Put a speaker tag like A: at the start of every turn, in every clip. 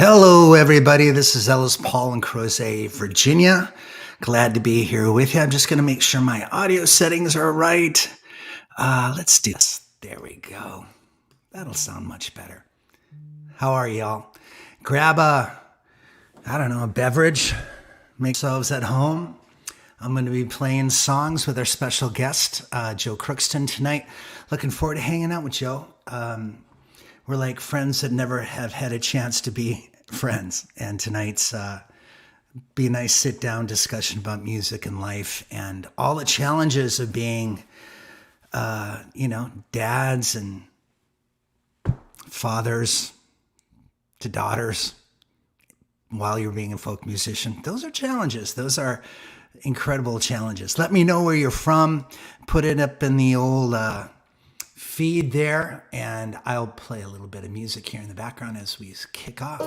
A: Hello, everybody. This is Ellis Paul in Crozet, Virginia. Glad to be here with you. I'm just going to make sure my audio settings are right. Let's do this. There we go. That'll sound much better. How are y'all? Grab a beverage. Make yourselves at home. I'm going to be playing songs with our special guest, Joe Crookston, tonight. Looking forward to hanging out with Joe. We're like friends that never have had a chance to be friends. And tonight's be a nice sit-down discussion about music and life and all the challenges of being, dads and fathers to daughters while you're being a folk musician. Those are challenges. Those are incredible challenges. Let me know where you're from. Put it up in the old feed there, and I'll play a little bit of music here in the background as we kick off.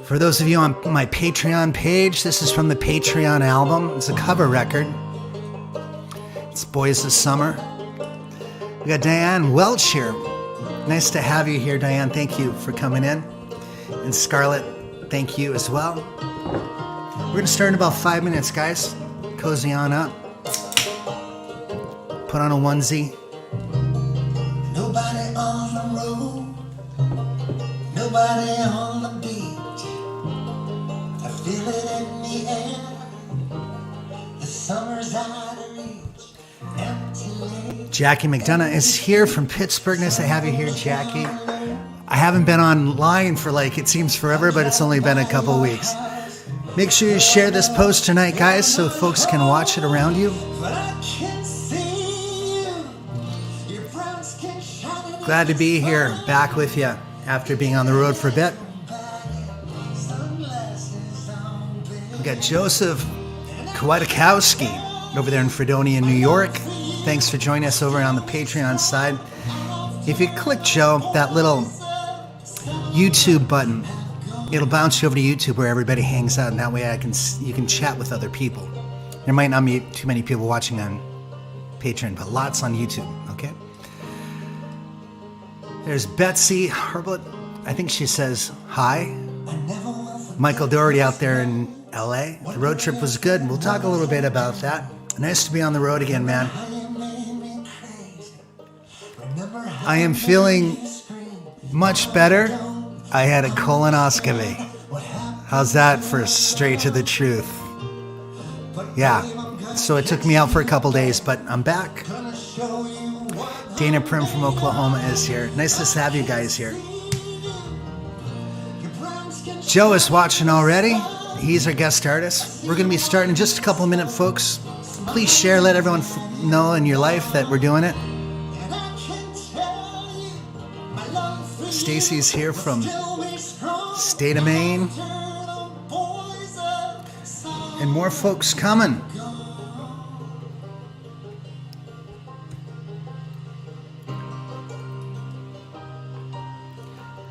A: For those of you on my Patreon page, this is from the Patreon album. It's a cover record. It's Boys of Summer. We got Diane Welch here. Nice to have you here, Diane. Thank you for coming in. And Scarlett, thank you as well. We're going to start in about 5 minutes, guys. Cozy on up. Put on a onesie.
B: Nobody on the road, nobody on the beach. I feel it in the air. The summer's out of reach. Empty lake.
A: Jackie McDonough is here from Pittsburgh. Nice to have you here, Jackie. I haven't been online for it seems forever, but it's only been a couple weeks. Make sure you share this post tonight, guys, so folks can watch it around you. Glad to be here, back with you after being on the road for a bit. We got Joseph Kwiatkowski over there in Fredonia, New York. Thanks for joining us over on the Patreon side. If you click, Joe, that little YouTube button, it'll bounce you over to YouTube where everybody hangs out, and that way you can chat with other people. There might not be too many people watching on Patreon, but lots on YouTube, okay? There's Betsy Herbert. I think she says hi. Michael Doherty out there in LA. The road trip was good. We'll talk a little bit about that. Nice to be on the road again, man. I am feeling much better. I had a colonoscopy. How's that for straight to the truth? Yeah. So it took me out for a couple days, but I'm back. Dana Prim from Oklahoma is here. Nice to have you guys here. Joe is watching already. He's our guest artist. We're going to be starting in just a couple of minutes, folks. Please share, let everyone know in your life that we're doing it. Stacy's here from State of Maine. And more folks coming.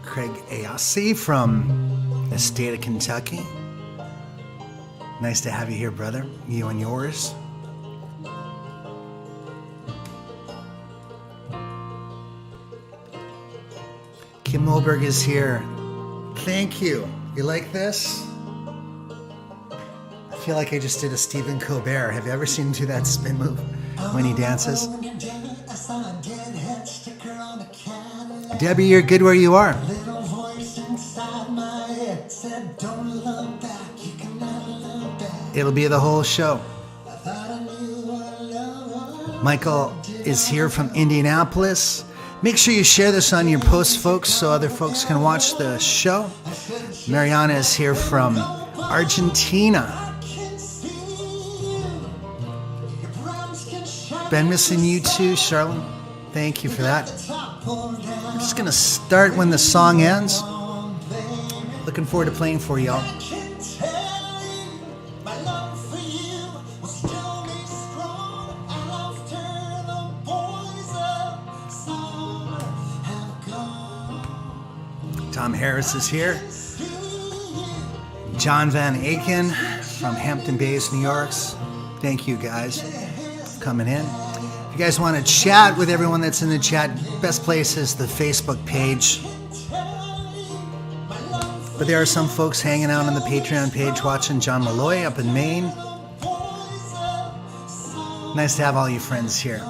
A: Craig Ayasi from the state of Kentucky. Nice to have you here, brother. You and yours. Kim Moberg is here. Thank you. You like this? I feel like I just did a Stephen Colbert. Have you ever seen him do that spin move when he dances? Debbie, you're good where you are. It'll be the whole show. Michael is here from Indianapolis. Make sure you share this on your posts, folks, so other folks can watch the show. Mariana is here from Argentina. Been missing you too, Charlene. Thank you for that. I'm just going to start when the song ends. Looking forward to playing for y'all. Tom Harris is here. John Van Aken from Hampton Bays, New York. Thank you guys for coming in. If you guys want to chat with everyone that's in the chat, best place is the Facebook page. But there are some folks hanging out on the Patreon page watching John Malloy up in Maine. Nice to have all you friends here.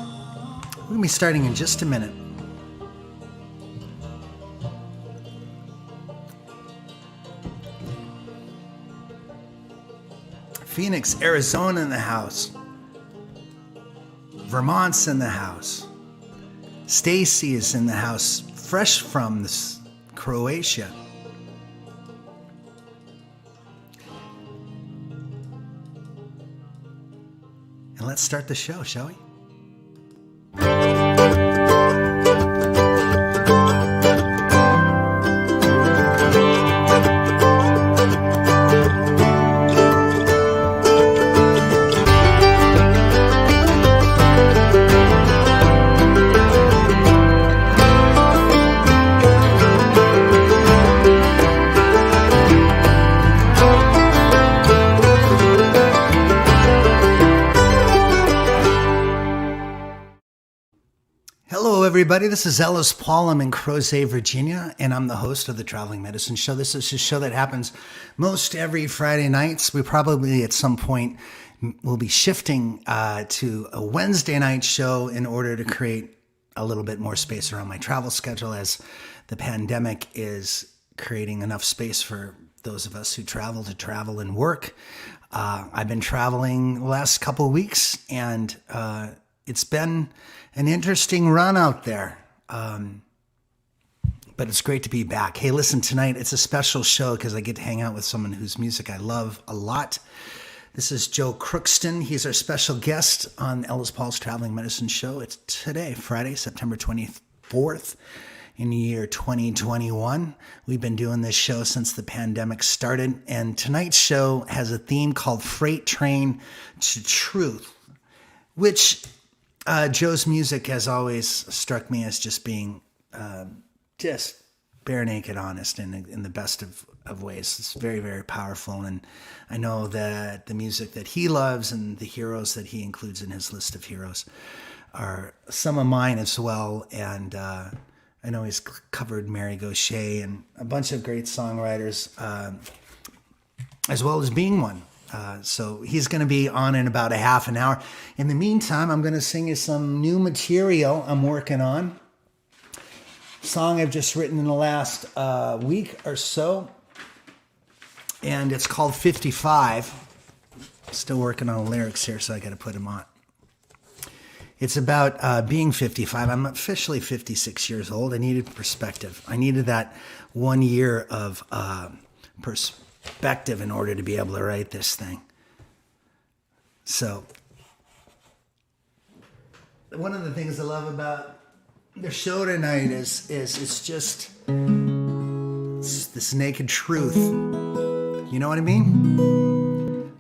A: We're going to be starting in just a minute. Phoenix, Arizona in the house. Vermont's in the house. Stacy is in the house, fresh from Croatia. And let's start the show, shall we? Everybody, this is Ellis Paul. I'm in Crozet, Virginia, and I'm the host of the Traveling Medicine Show. This is a show that happens most every Friday nights. We probably at some point will be shifting to a Wednesday night show in order to create a little bit more space around my travel schedule, as the pandemic is creating enough space for those of us who travel to travel and work. I've been traveling the last couple of weeks, and it's been an interesting run out there, but it's great to be back. Hey, listen, tonight it's a special show because I get to hang out with someone whose music I love a lot. This is Joe Crookston. He's our special guest on Ellis Paul's Traveling Medicine Show. It's today, Friday, September 24th in the year 2021. We've been doing this show since the pandemic started, and tonight's show has a theme called Freight Train to Truth, which Joe's music has always struck me as just being just bare naked honest in the best of ways. It's very, very powerful. And I know that the music that he loves and the heroes that he includes in his list of heroes are some of mine as well. And I know he's covered Mary Gauthier and a bunch of great songwriters, as well as being one. So he's going to be on in about a half an hour. In the meantime, I'm going to sing you some new material I'm working on. Song I've just written in the last week or so. And it's called 55. Still working on lyrics here, so I got to put them on. It's about being 55. I'm officially 56 years old. I needed perspective. I needed that 1 year of perspective in order to be able to write this thing. So, one of the things I love about the show tonight is it's just it's this naked truth. You know what I mean?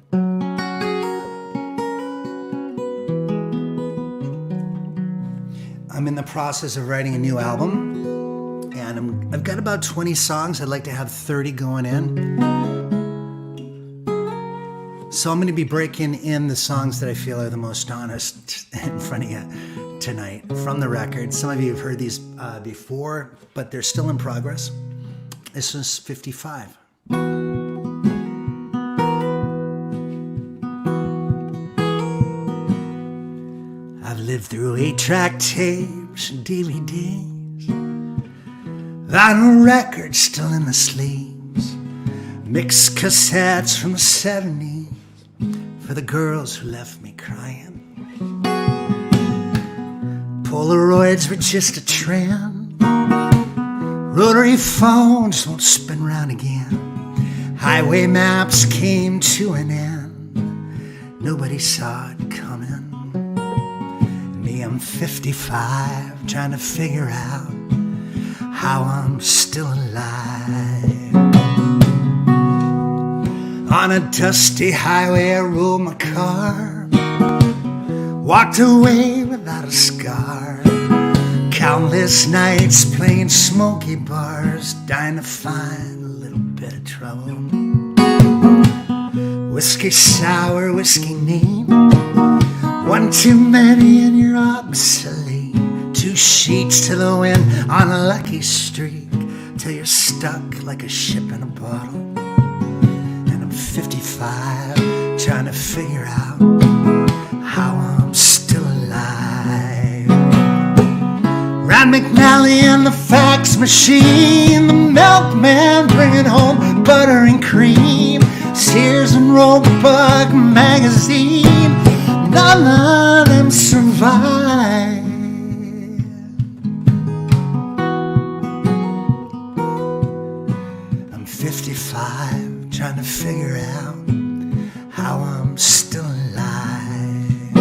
A: I'm in the process of writing a new album, and I've got about 20 songs. I'd like to have 30 going in. So I'm going to be breaking in the songs that I feel are the most honest in front of you tonight from the record. Some of you have heard these before, but they're still in progress. This is 55. I've lived through 8-track tapes and DVDs, vinyl records still in the sleeves, mixed cassettes from the 70s for the girls who left me crying. Polaroids were just a trend, rotary phones won't spin round again, highway maps came to an end, nobody saw it coming. Me, I'm 55, trying to figure out how I'm still alive. On a dusty highway I rolled my car, walked away without a scar. Countless nights playing smoky bars, dying to find a little bit of trouble. Whiskey sour, whiskey neat, one too many and you're obsolete. 2 sheets to the wind on a lucky streak, till you're stuck like a ship in a bottle. And I'm 55, trying to figure out how I'm still alive. Rand McNally and the fax machine, the milkman bringing home butter and cream, Sears and Roebuck magazine, none of them survive. I'm 55, trying to figure out how I'm still alive.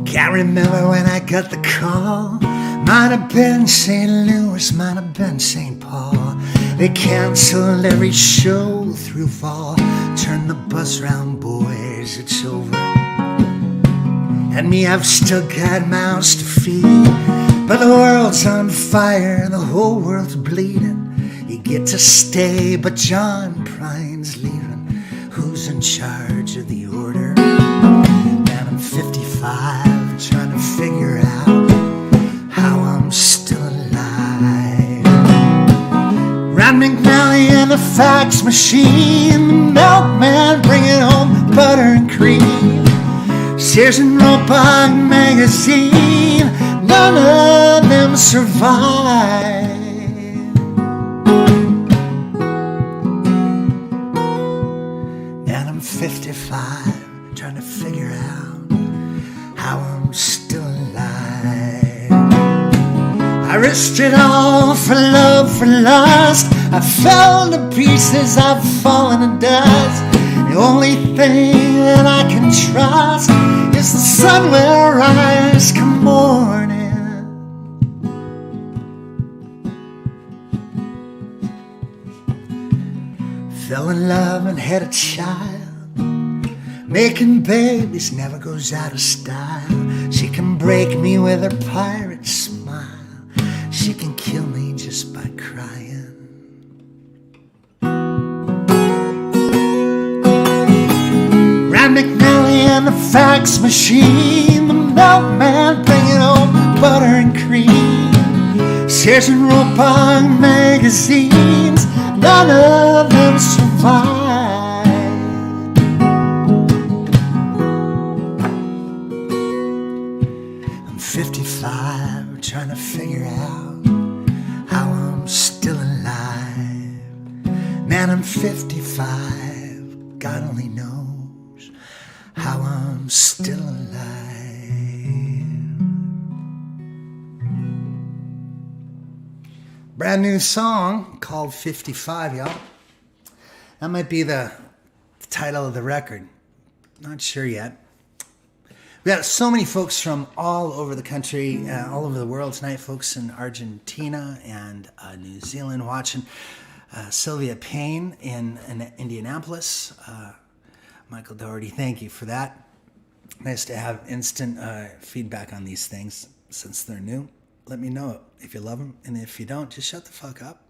A: Can't remember when I got the call. Might have been St. Louis, might have been St. Paul. They canceled every show through fall. Turn the bus round, boys, it's over. And me, I've still got mouths to feed. But the world's on fire, the whole world's bleeding. You get to stay, but John Prine's leaving. Who's in charge of the order? Man, I'm 55, trying to figure out how I'm still alive. Rand McNally and the fax machine, the milkman bringing home butter and cream, Sears and Roebuck magazine, none of them survive. And I'm 55, trying to figure out how I'm still alive. I risked it all for love, for lust. I fell to pieces, I've fallen to dust. The only thing that I can trust is the sun will rise come morning. Fell in love and had a child. Making babies never goes out of style. She can break me with her pirate smile. She can kill me just by crying. Rand McNally and the fax machine, the milkman bringing home butter and cream, Sears and Roebuck magazines, none of them survive. I'm 55, trying to figure out how I'm still alive. Man, I'm 55, God only knows how I'm still alive. Brand new song called 55, y'all. That might be the title of the record. Not sure yet. We got so many folks from all over the country, all over the world tonight. Folks in Argentina and New Zealand watching. Sylvia Payne in Indianapolis. Michael Doherty, thank you for that. Nice to have instant feedback on these things since they're new. Let me know if you love them, and if you don't, just shut the fuck up.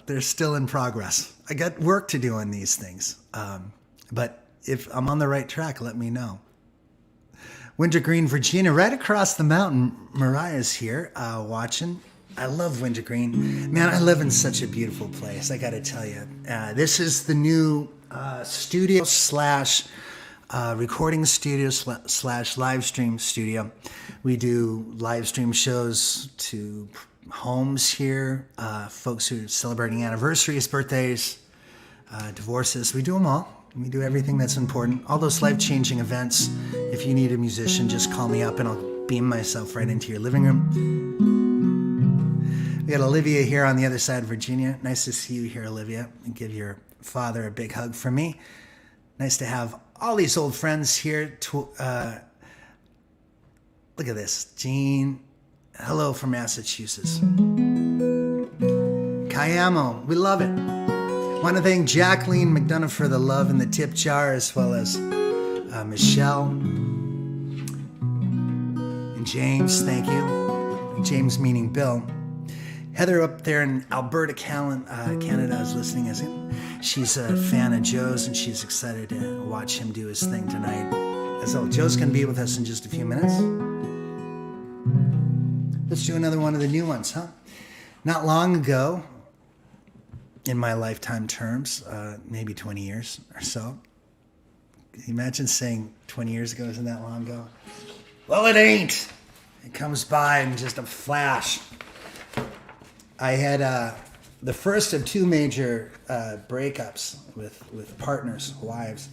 A: They're still in progress. I got work to do on these things, but if I'm on the right track, let me know. Wintergreen, Virginia, right across the mountain. Mariah's here watching. I love Wintergreen. Man, I live in such a beautiful place, I gotta tell you. This is the new studio slash recording studio slash live stream studio. We do live stream shows to homes here, folks who are celebrating anniversaries, birthdays, divorces. We do them all. We do everything that's important. All those life-changing events. If you need a musician, just call me up and I'll beam myself right into your living room. We got Olivia here on the other side of Virginia. Nice to see you here, Olivia. And give your father a big hug from me. Nice to have all these old friends here. Look at this. Jean. Hello from Massachusetts. Kayamo. We love it. Want to thank Jacqueline McDonough for the love in the tip jar, as well as Michelle and James. Thank you. James meaning Bill. Heather up there in Alberta, Canada is listening. She's a fan of Joe's and she's excited to watch him do his thing tonight So Joe's going to be with us in just a few minutes. Let's do another one of the new ones, huh? Not long ago, in my lifetime terms, maybe 20 years or so. Can you imagine saying 20 years ago isn't that long ago? Well, it ain't. It comes by in just a flash. I had the first of two major breakups with partners, wives.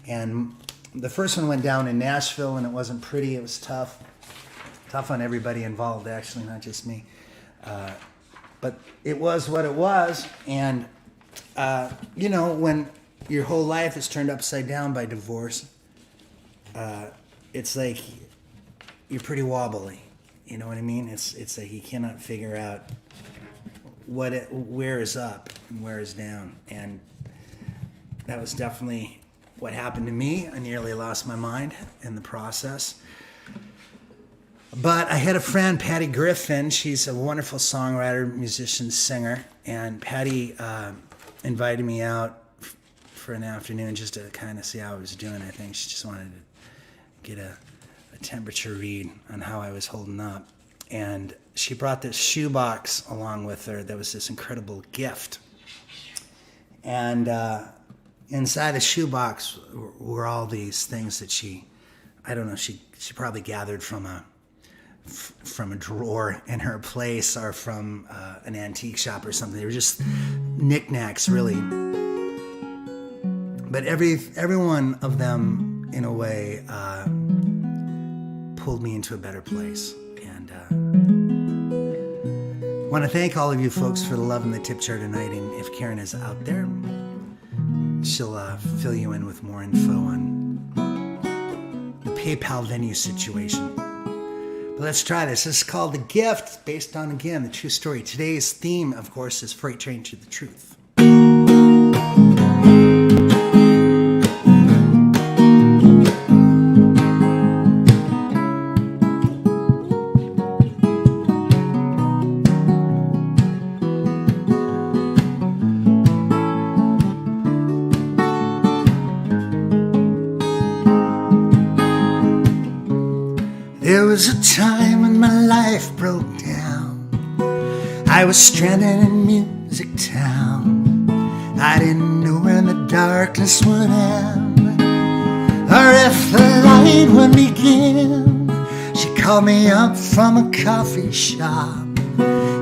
A: And the first one went down in Nashville, and it wasn't pretty. It was tough. Tough on everybody involved, actually, not just me. But it was what it was. And, when your whole life is turned upside down by divorce, it's like you're pretty wobbly. You know what I mean? It's like you cannot figure out where is up and where is down. And that was definitely what happened to me. I nearly lost my mind in the process. But I had a friend, Patty Griffin. She's a wonderful songwriter, musician, singer. And Patty invited me out for an afternoon just to kind of see how I was doing. I think she just wanted to get a temperature read on how I was holding up. And she brought this shoebox along with her that was this incredible gift. And inside the shoebox were all these things that she probably gathered from a drawer in her place or from an antique shop or something. They were just knickknacks, really. But every one of them, in a way, pulled me into a better place. And I want to thank all of you folks for the love and the tip jar tonight. And if Karen is out there, she'll fill you in with more info on the PayPal venue situation. But let's try this. This is called The Gift, based on, again, the true story. Today's theme, of course, is Freight Train to the Truth. There was a time when my life broke down. I was stranded in music town. I didn't know where the darkness would end, or if the light would begin. She called me up from a coffee shop,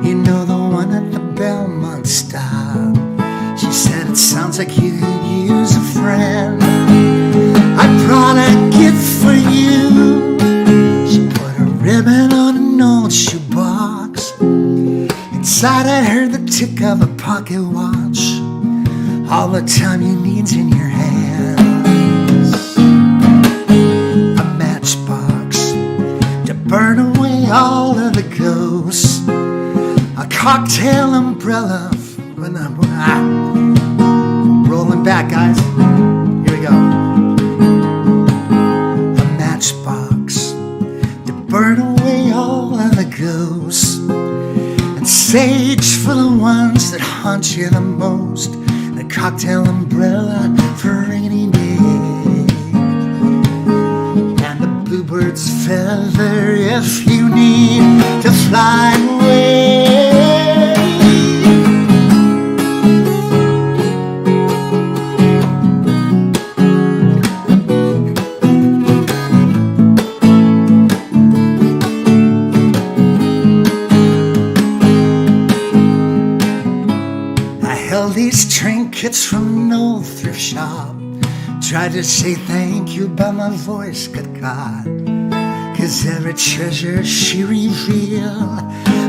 A: you know, the one at the Belmont stop. She said, it sounds like you could use a friend. I brought a gift for you. Ribbon on an old shoebox. Inside I heard the tick of a pocket watch. All the time you need's in your hands. A matchbox to burn away all of the ghosts. A cocktail umbrella when I'm rolling back, guys. Here we go. A matchbox burn away all of the ghosts, and sage for the ones that haunt you the most, and a cocktail umbrella for a rainy day, and a bluebird's feather if you need to fly away. These trinkets from an old thrift shop, tried to say thank you by my voice, good God, 'cause every treasure she revealed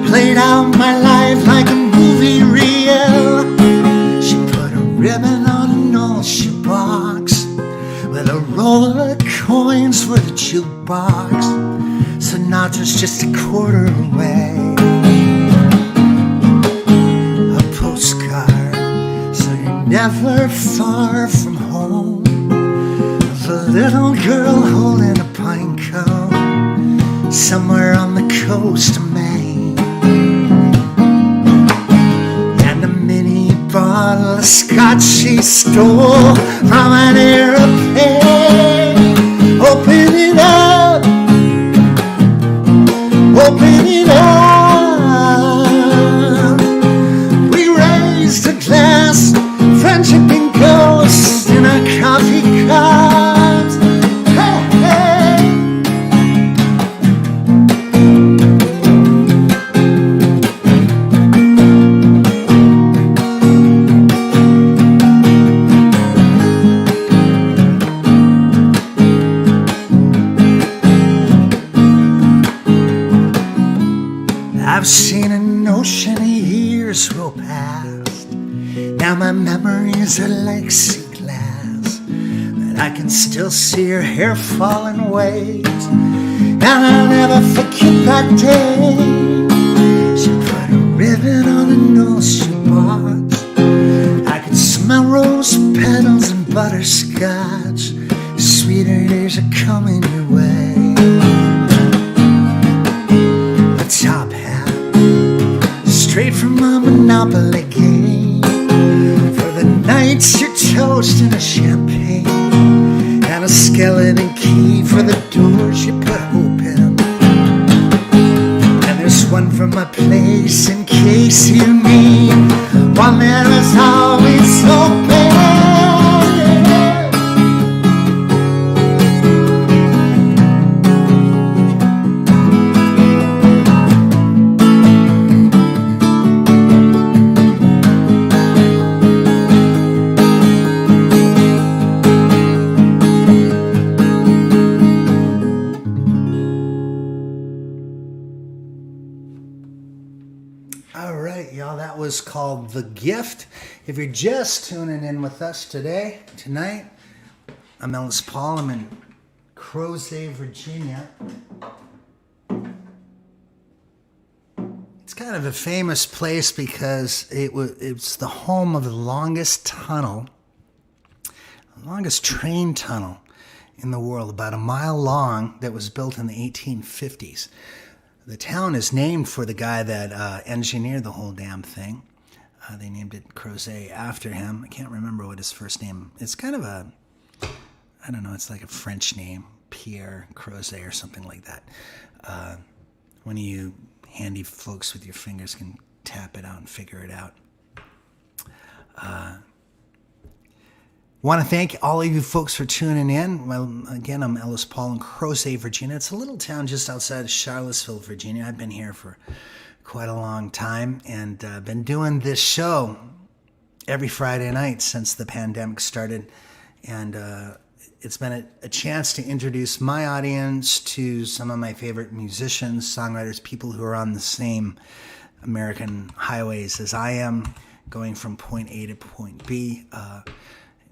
A: played out my life like a movie reel. She put a ribbon on an old shoebox with a roll of coins for the jukebox. Sinatra's just a quarter away. A postcard, never far from home, of a little girl holding a pine cone somewhere on the coast of Maine, and a mini bottle of scotch she stole from an airplane.
B: Open it up, open it up. We raised a glass, friendship and ghosts in our coffee cups. Hey, hey. I've seen an ocean of years roll past. Now my memories are like sea glass, and I can still see her hair falling away. And I'll never forget that day. She put a ribbon on a nose she bought. I could smell rose petals and butterscotch. Sweeter days are coming your way. A top hat, straight from a Monopoly game. For the nights you're toast in a champagne, and a skeleton key for the doors you put hope in. And there's one for my place in case you need one that is always open.
A: All right, y'all, that was called The Gift. If you're just tuning in with us tonight, I'm Ellis Paul. I'm in Crozet, Virginia. It's kind of a famous place because it's the home of the longest train tunnel in the world, about a mile long, that was built in the 1850s. The town is named for the guy that engineered the whole damn thing. They named it Crozet after him. I can't remember what his first name. It's kind of it's like a French name, Pierre Crozet or something like that. One of you handy folks with your fingers can tap it out and figure it out. Want to thank all of you folks for tuning in. Well, again, I'm Ellis Paul in Crozet, Virginia. It's a little town just outside of Charlottesville, Virginia. I've been here for quite a long time, and been doing this show every Friday night since the pandemic started. And it's been a chance to introduce my audience to some of my favorite musicians, songwriters, people who are on the same American highways as I am, going from point A to point B.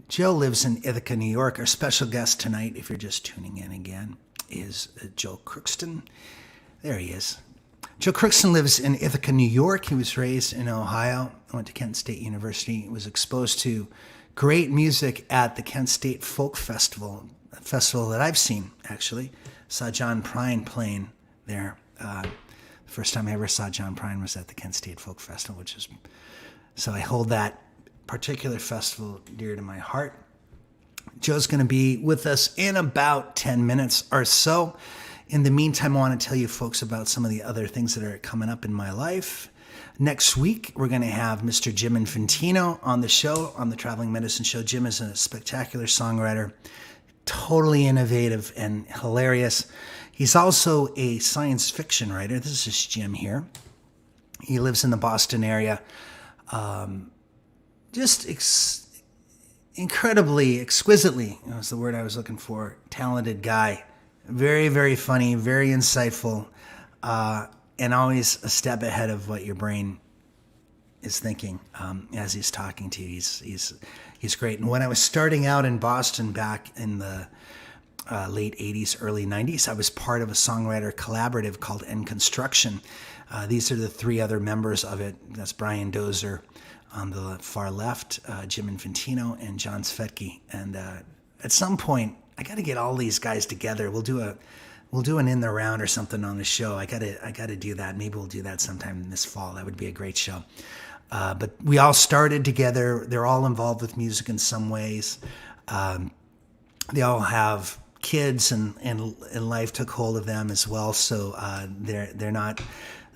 A: Joe lives in Ithaca, New York. Our special guest tonight, if you're just tuning in again, is Joe Crookston. There he is. Joe Crookston lives in Ithaca, New York. He was raised in Ohio. Went to Kent State University. Was exposed to great music at the Kent State Folk Festival, a festival that I've seen, actually. Saw John Prine playing there. The first time I ever saw John Prine was at the Kent State Folk Festival, so I hold that particular festival dear to my heart. Joe's going to be with us in about 10 minutes or so. In the meantime, I want to tell you folks about some of the other things that are coming up in my life. Next week, we're going to have Mr. Jim Infantino on the show, on the Traveling Medicine Show. Jim is a spectacular songwriter, totally innovative and hilarious. He's also a science fiction writer. This is Jim here. He lives in the Boston area. Incredibly, exquisitely, was the word I was looking for, talented guy. Very, very funny, very insightful, and always a step ahead of what your brain is thinking as he's talking to you. He's great. And when I was starting out in Boston back in the late 80s, early 90s, I was part of a songwriter collaborative called End Construction. These are the three other members of it. That's Brian Dozer on the far left, Jim Infantino, and John Svetke. And at some point, I got to get all these guys together. We'll do an in the round or something on the show. I got to do that. Maybe we'll do that sometime this fall. That would be a great show. But we all started together. They're all involved with music in some ways. They all have kids and life took hold of them as well. So they're not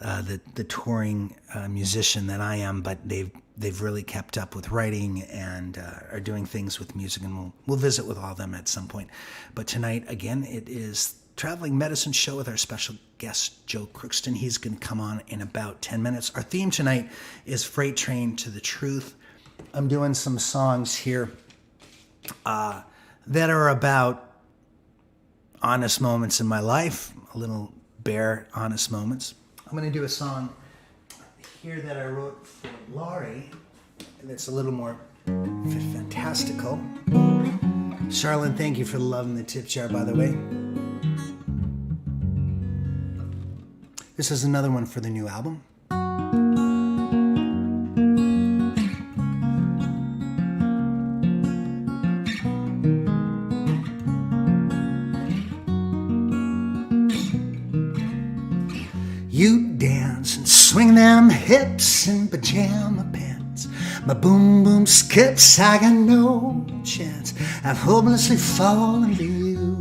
A: the touring musician that I am, but they've really kept up with writing and are doing things with music, and we'll visit with all of them at some point. But tonight, again, it is Traveling Medicine Show with our special guest, Joe Crookston. He's going to come on in about 10 minutes. Our theme tonight is Freight Train to the Truth. I'm doing some songs here that are about honest moments in my life, a little bare honest moments. I'm going to do a song here that I wrote for Laurie, and it's a little more fantastical. Charlene, thank you for the love in the tip jar, by the way. This is another one for the new album. You dance and swing them hips in pajama pants. My boom boom skips, I got no chance. I've hopelessly fallen to you.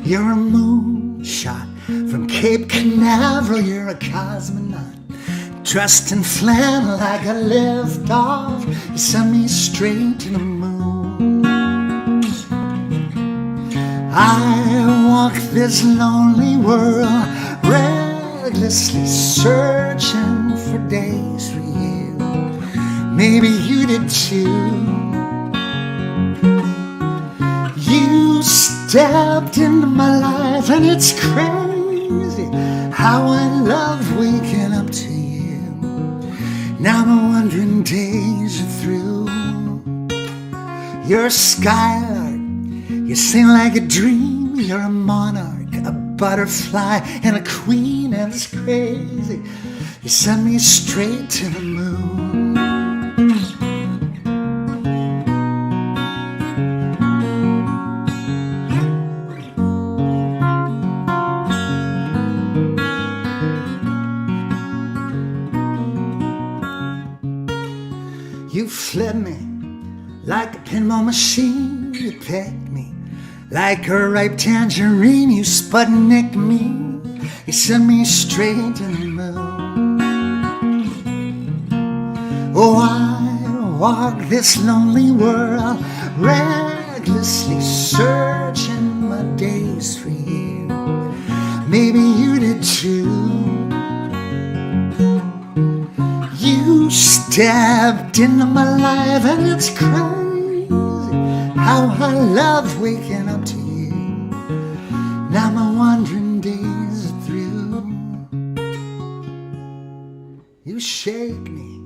A: You're a moonshot from Cape Canaveral. You're a cosmonaut dressed in flannel like a lift off. You send me straight to the moon. I walk this lonely world, recklessly searching for days for you. Maybe you did too. You stepped into my life, and it's crazy how I love waking up to you. Now I'm wondering days are through. You're a skylark, you sing like a dream. You're a monarch, a butterfly, and a queen, and it's crazy. You send me straight to the moon. You flip me like a pinball machine. You peck me like a ripe tangerine. You Sputnik me. You send me straight to the moon. Oh, I walk this lonely world, recklessly searching my days for you. Maybe you did too. You stepped into my life, and it's crazy how I love waking up to you. Now my wandering days are through. You shake me,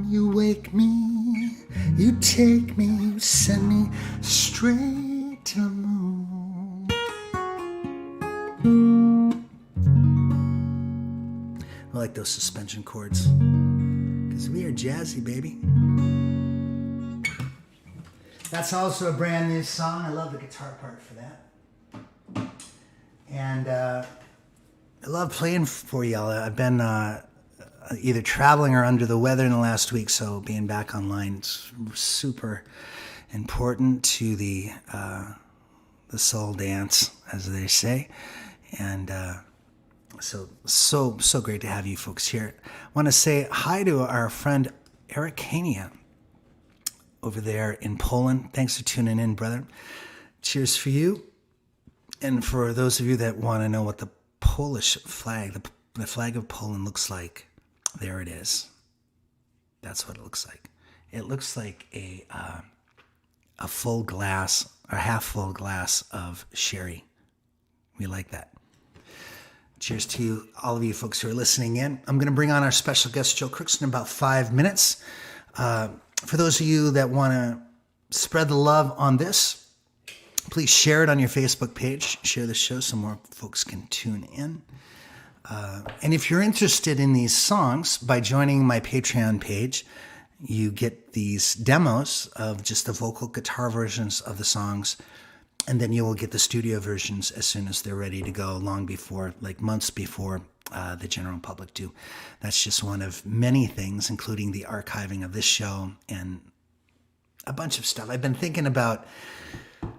A: you wake me, you take me, you send me straight to the moon. I like those suspension chords, because we are jazzy, baby. That's also a brand new song. I love the guitar part for that. And I love playing for y'all. I've been either traveling or under the weather in the last week, so being back online is super important to the soul dance, as they say. And so great to have you folks here. I want to say hi to our friend Eric Hania over there in Poland. Thanks for tuning in, brother. Cheers for you. And for those of you that want to know what the Polish flag, the flag of Poland looks like, there it is. That's what it looks like. It looks like a full glass, or half full glass of sherry. We like that. Cheers to you, all of you folks who are listening in. I'm going to bring on our special guest, Joe Crookston, in about 5 minutes. For those of you that want to spread the love on this, please share it on your Facebook page. Share the show so more folks can tune in. And if you're interested in these songs, by joining my Patreon page, you get these demos of just the vocal guitar versions of the songs. And then you will get the studio versions as soon as they're ready to go, long before, like months before the general public do. That's just one of many things, including the archiving of this show and a bunch of stuff. I've been thinking about.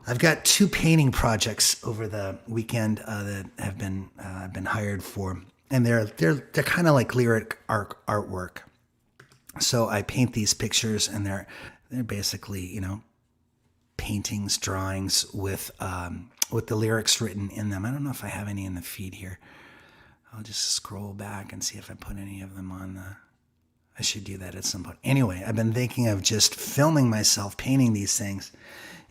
A: I've got 2 painting projects over the weekend that have been hired for, and they're kind of like lyric artwork. So I paint these pictures, and they're basically paintings, drawings with the lyrics written in them. I don't know if I have any in the feed here. I'll just scroll back and see if I put any of them on the. I should do that at some point. Anyway, I've been thinking of just filming myself painting these things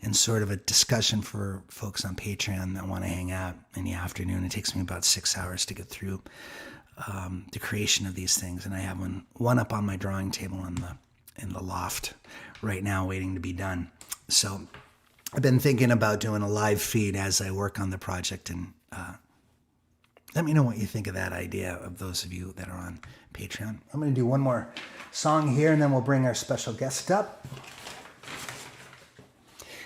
A: in sort of a discussion for folks on Patreon that want to hang out in the afternoon. It takes me about 6 hours to get through the creation of these things, and I have one up on my drawing table in the loft right now, waiting to be done. So I've been thinking about doing a live feed as I work on the project, and let me know what you think of that idea, of those of you that are on Patreon. I'm going to do one more song here, and then we'll bring our special guest up.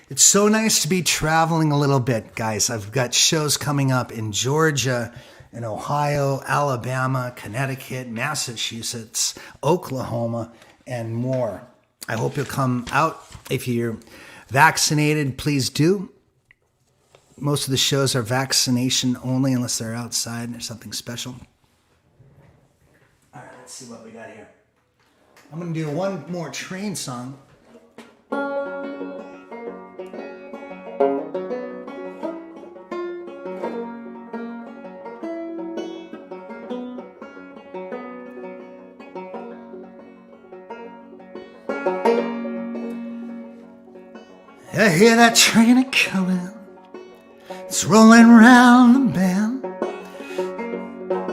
A: It's so nice to be traveling a little bit, guys. I've got shows coming up in Georgia, in Ohio, Alabama, Connecticut, Massachusetts, Oklahoma, and more. I hope you'll come out. If you're vaccinated, please do. Most of the shows are vaccination only unless they're outside or something special. All right, let's see what we got here. I'm going to do one more train song. I hear that train a-coming. It's rolling round the bend.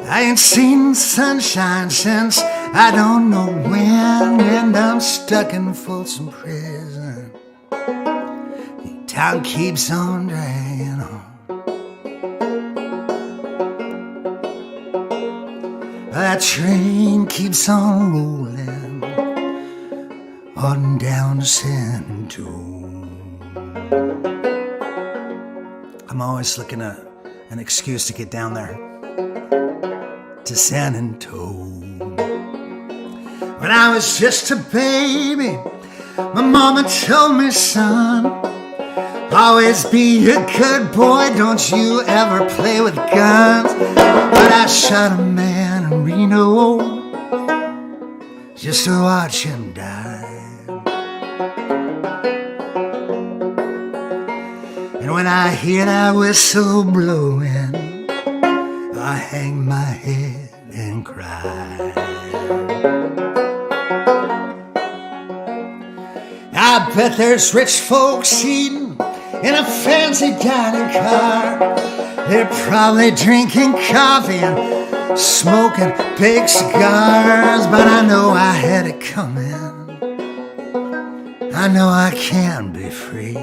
A: I ain't seen sunshine since I don't know when, and I'm stuck in Folsom prison. Time keeps on dragging on. That train keeps on rolling on down to San Antonio. I'm always looking at an excuse to get down there to San Antonio. When I was just a baby, my mama told me, son, always be a good boy, don't you ever play with guns. But I shot a man in Reno just to watch him die. And when I hear that whistle blowing, I hang my head and cry. I bet there's rich folks eating in a fancy dining car. They're probably drinking coffee and smoking big cigars. But I know I had it coming. I know I can be free.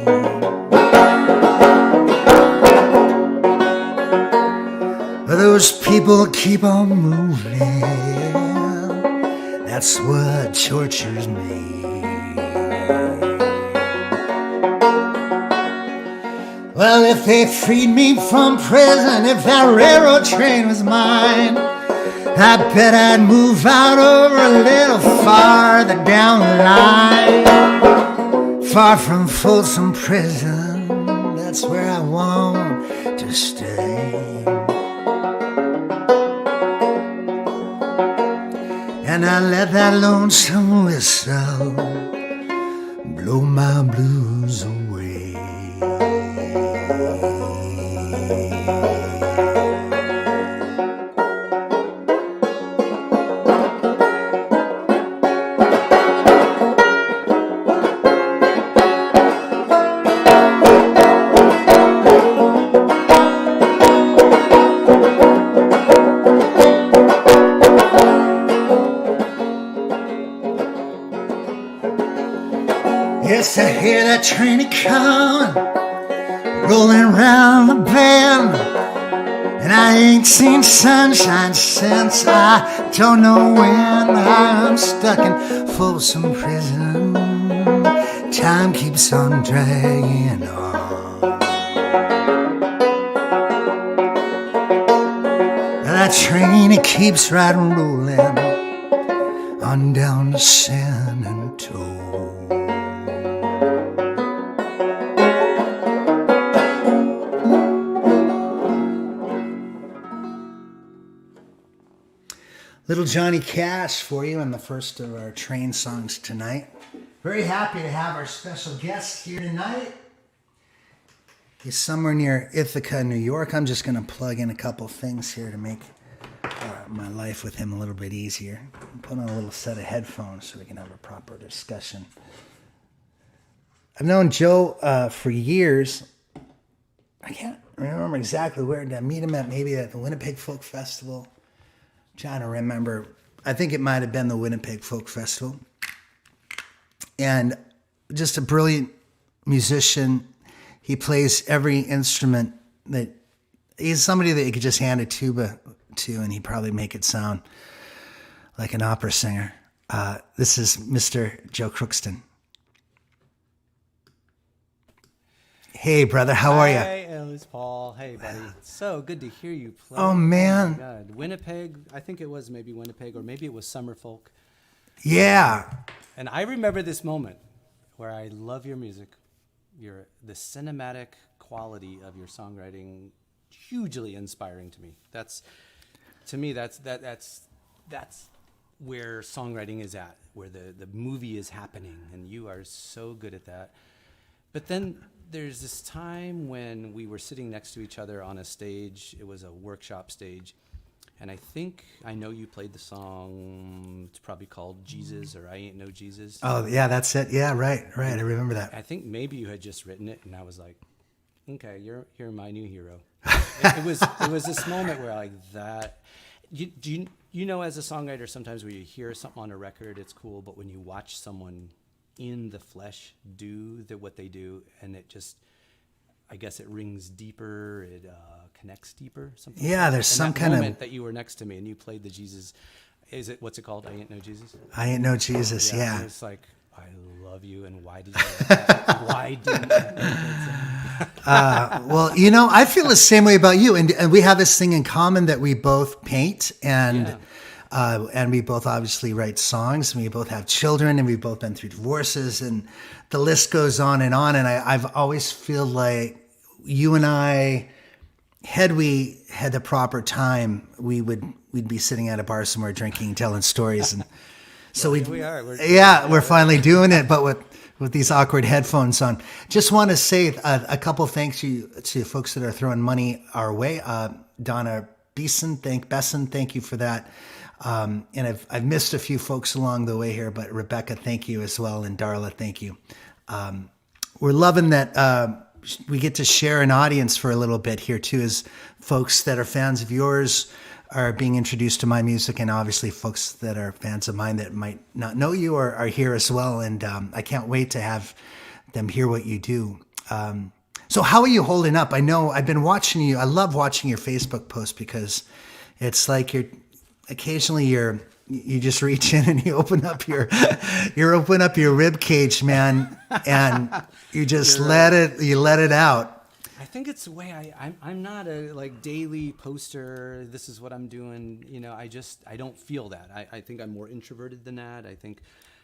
A: But those people keep on moving. That's what tortures me. Well, if they freed me from prison, if that railroad train was mine, I bet I'd move out over a little farther down the line. Far from Folsom prison, that's where I want to stay. And I let that lonesome whistle blow my blues away. Yes, I hear that train a-comin', rolling round the bend. And I ain't seen sunshine since I don't know when. I'm stuck in Folsom prison. Time keeps on dragging on. That train, it keeps right rolling on down to San Antonio. Little Johnny Cash for you on the first of our train songs tonight. Very happy to have our special guest here tonight. He's somewhere near Ithaca, New York. I'm just going to plug in a couple things here to make my life with him a little bit easier. Put on a little set of headphones so we can have a proper discussion. I've known Joe for years. I can't remember exactly where. Did I meet him at? Maybe at the Winnipeg Folk Festival. I'm trying to remember. I think it might have been the Winnipeg Folk Festival. And just a brilliant musician. He plays every instrument that he's somebody that you could just hand a tuba to and he'd probably make it sound like an opera singer. This is Mr. Joe Crookston. Hey, brother, how are you?
C: Hey, Ellis Paul. Hey, buddy. So good to hear you play.
A: Oh, man.
C: Oh, my God. Winnipeg, I think it was maybe Winnipeg, or maybe it was Summerfolk.
A: Yeah.
C: And I remember this moment where I love your music. The cinematic quality of your songwriting, hugely inspiring to me. That's where songwriting is at, where the movie is happening, and you are so good at that. But then there's this time when we were sitting next to each other on a stage. It was a workshop stage. And I think I know you played the song, it's probably called Jesus or I Ain't No Jesus.
A: Oh, yeah, that's it. Yeah, right. I remember that.
C: I think maybe you had just written it, and I was like, okay, you're my new hero. it was this moment where like that. You know, as a songwriter, sometimes when you hear something on a record, it's cool, but when you watch someone in the flesh do what they do, and it just, I guess it rings deeper, it connects deeper. Something.
A: Yeah,
C: like
A: there's
C: that.
A: some
C: And that
A: kind
C: moment
A: of
C: that you were next to me and you played the Jesus. What's it called? I Ain't No Jesus.
A: I Ain't No Jesus. Yeah.
C: And it's like, I love you, and why did you? Why didn't you?
A: Well, you know, I feel the same way about you, and we have this thing in common that we both paint, and we both obviously write songs, and we both have children, and we've both been through divorces, and the list goes on. And I've always feel like you and I, had we had the proper time, we'd be sitting at a bar somewhere drinking, telling stories, and so
C: we are.
A: We're finally doing it, but with these awkward headphones on. Just want to say a couple thanks to folks that are throwing money our way. Donna Besson, thank you for that. And I've missed a few folks along the way here, but Rebecca, thank you as well, and Darla, thank you. We're loving that we get to share an audience for a little bit here too, as folks that are fans of yours are being introduced to my music, and obviously folks that are fans of mine that might not know you are here as well. And I can't wait to have them hear what you do. So how are you holding up? I know I've been watching you. I love watching your Facebook posts because it's like occasionally you just reach in and you open up your rib cage, man, and you just let it out.
C: I think it's the way I'm not a like daily poster. This is what I'm doing. You know, I don't feel that. I think I'm more introverted than that. I think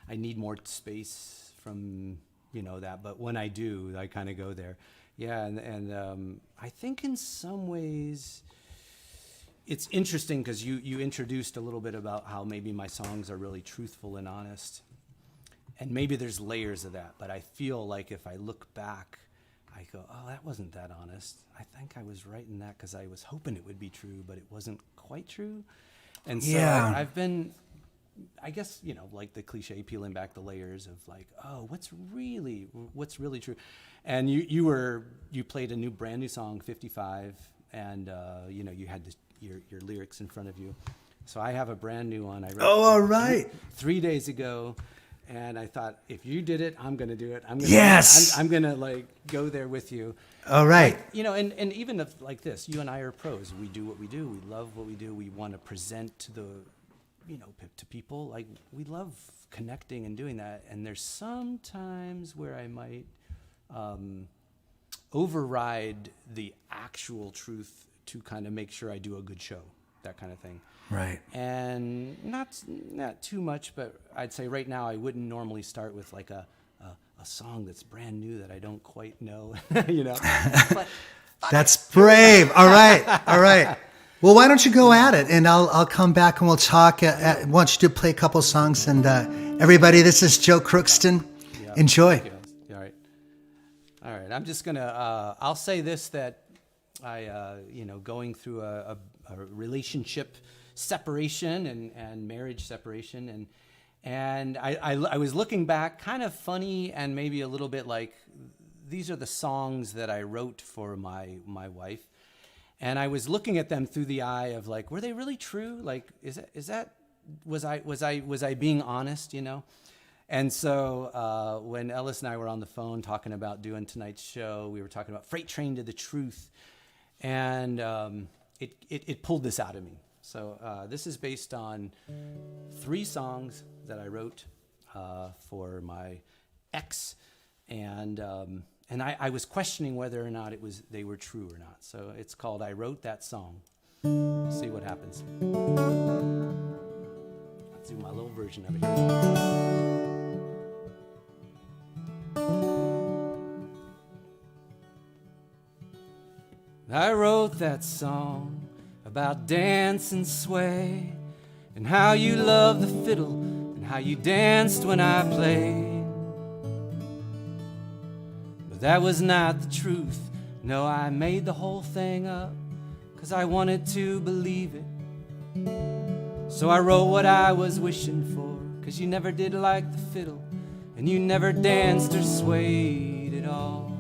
C: I need more space from, that. But when I do, I kind of go there. Yeah. And I think in some ways it's interesting because you introduced a little bit about how maybe my songs are really truthful and honest. And maybe there's layers of that, but I feel like if I look back, I go, oh, that wasn't that honest. I think I was writing that because I was hoping it would be true, but it wasn't quite true. And so I've been, I guess, like the cliche, peeling back the layers of like, oh, what's really true. And you played a brand new song, 55, and you had your lyrics in front of you. So I have a brand new one. I wrote
A: all right.
C: 3 days ago. And I thought, if you did it, I'm going to do it. I'm going to like go there with you.
A: All right.
C: And even if like this, you and I are pros. We do what we do. We love what we do. We want to present to to people. Like we love connecting and doing that. And there's some times where I might override the actual truth to kind of make sure I do a good show, that kind of thing.
A: Right.
C: And not too much, but I'd say right now I wouldn't normally start with like a song that's brand new that I don't quite know, But
A: that's brave. All right. Well, why don't you go at it, and I'll come back and we'll talk. I want you to play a couple songs, and everybody, this is Joe Crookston.
C: Yeah.
A: Enjoy.
C: All right. All right. I'm just gonna. I'll say this, that I, going through a relationship separation and marriage separation, and I was looking back, kind of funny and maybe a little bit like, these are the songs that I wrote for my wife. And I was looking at them through the eye of like, were they really true? Like, was I being honest, you know? And so when Ellis and I were on the phone talking about doing tonight's show, we were talking about Freight Train to the Truth, and it pulled this out of me. So this is based on 3 songs that I wrote for my ex, and I was questioning whether or not they were true or not. So it's called I Wrote That Song. See what happens. Let's do my little version of it here. I wrote that song about dance and sway, and how you loved the fiddle, and how you danced when I played. But that was not the truth. No, I made the whole thing up, 'cause I wanted to believe it. So I wrote what I was wishing for, 'cause you never did like the fiddle, and you never danced or swayed at all.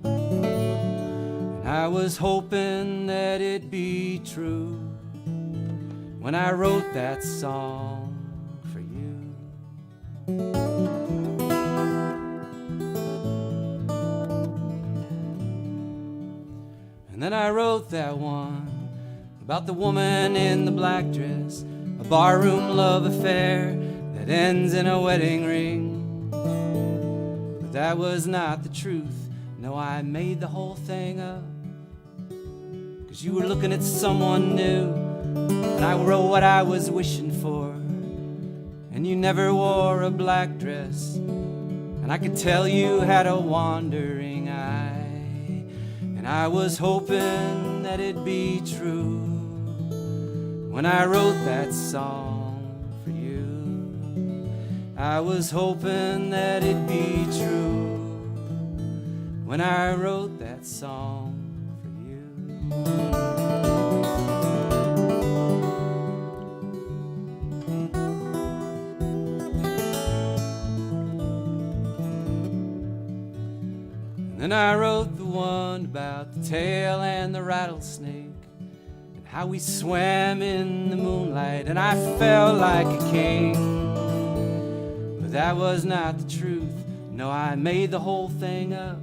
C: And I was hoping that it'd be true when I wrote that song for you. And then I wrote that one about the woman in the black dress, a barroom love affair that ends in a wedding ring. But that was not the truth. No, I made the whole thing up, 'cause you were looking at someone new, and I wrote what I was wishing for, and you never wore a black dress, and I could tell you had a wandering eye, and I was hoping that it'd be true when I wrote that song for you. I was hoping that it'd be true when I wrote that song for you. And then I wrote the one about the tail and the rattlesnake, and how we swam in the moonlight and I felt like a king. But that was not the truth. No, I made the whole thing up,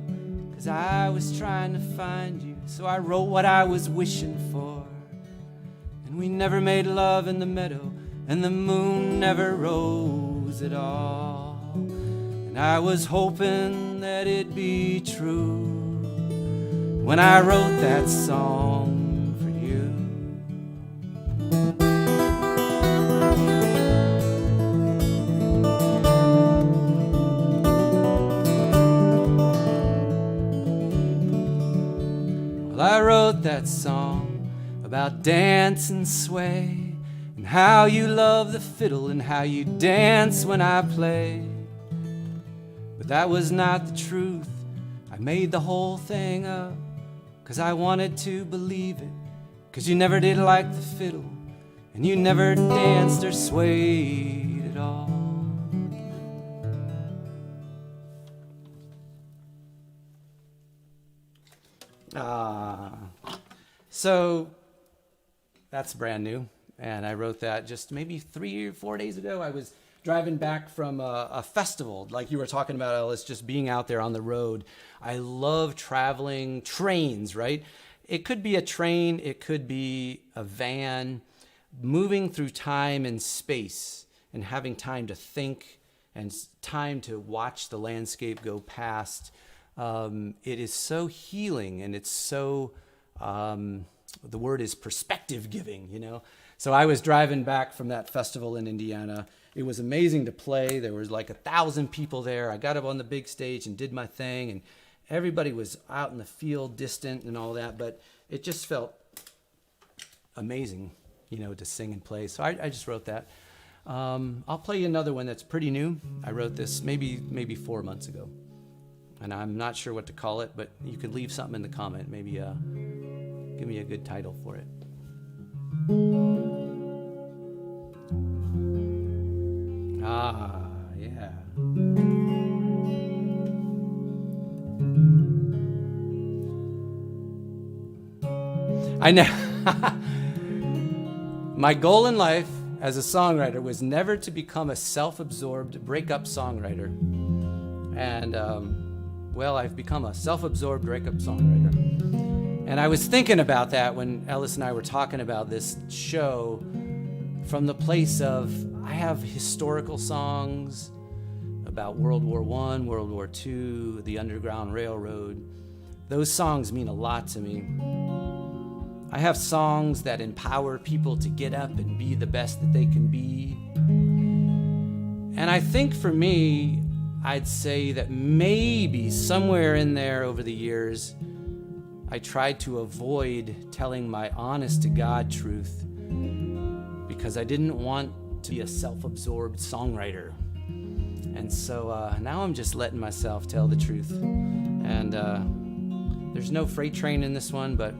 C: 'cause I was trying to find you. So I wrote what I was wishing for, and we never made love in the meadow, and the moon never rose at all. And I was hoping that it'd be true when I wrote that song for you. Well, I wrote that song about dance and sway, and how you love the fiddle, and how you dance when I play. But that was not the truth. I made the whole thing up, 'cause I wanted to believe it. 'Cause you never did like the fiddle, and you never danced or swayed at all. So that's brand new, and I wrote that just maybe 3 or 4 days ago. I was driving back from a festival, like you were talking about, Ellis, just being out there on the road. I love traveling trains, right? It could be a train, it could be a van, moving through time and space and having time to think and time to watch the landscape go past. It is so healing, and it's so, the word is perspective giving, you know? So I was driving back from that festival in Indiana. It was amazing to play. There was like 1,000 people there. I got up on the big stage and did my thing, and everybody was out in the field, distant and all that, but it just felt amazing, to sing and play. So I just wrote that. I'll play you another one that's pretty new. I wrote this maybe 4 months ago, and I'm not sure what to call it, but you could leave something in the comment. Maybe give me a good title for it. Yeah. I know. My goal in life as a songwriter was never to become a self-absorbed breakup songwriter. And, I've become a self-absorbed breakup songwriter. And I was thinking about that when Ellis and I were talking about this show from the place of, I have historical songs about World War I, World War II, the Underground Railroad. Those songs mean a lot to me. I have songs that empower people to get up and be the best that they can be. And I think for me, I'd say that maybe somewhere in there over the years, I tried to avoid telling my honest to God truth because I didn't want to be a self-absorbed songwriter. And so now I'm just letting myself tell the truth. And there's no freight train in this one, but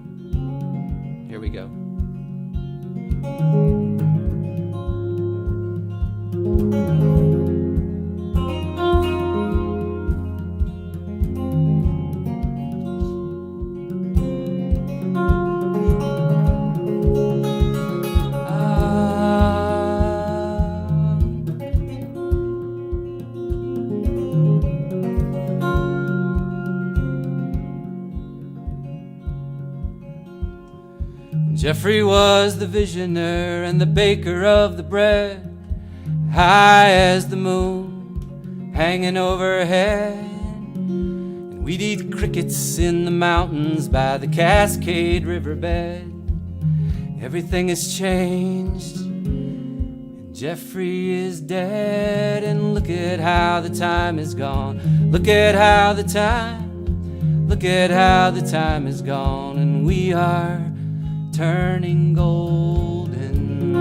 C: here we go. Jeffrey was the visioner and the baker of the bread, high as the moon, hanging overhead. And we'd eat crickets in the mountains by the Cascade riverbed. Everything has changed, and Jeffrey is dead. And look at how the time is gone. Look at how the time is gone, and we are turning golden.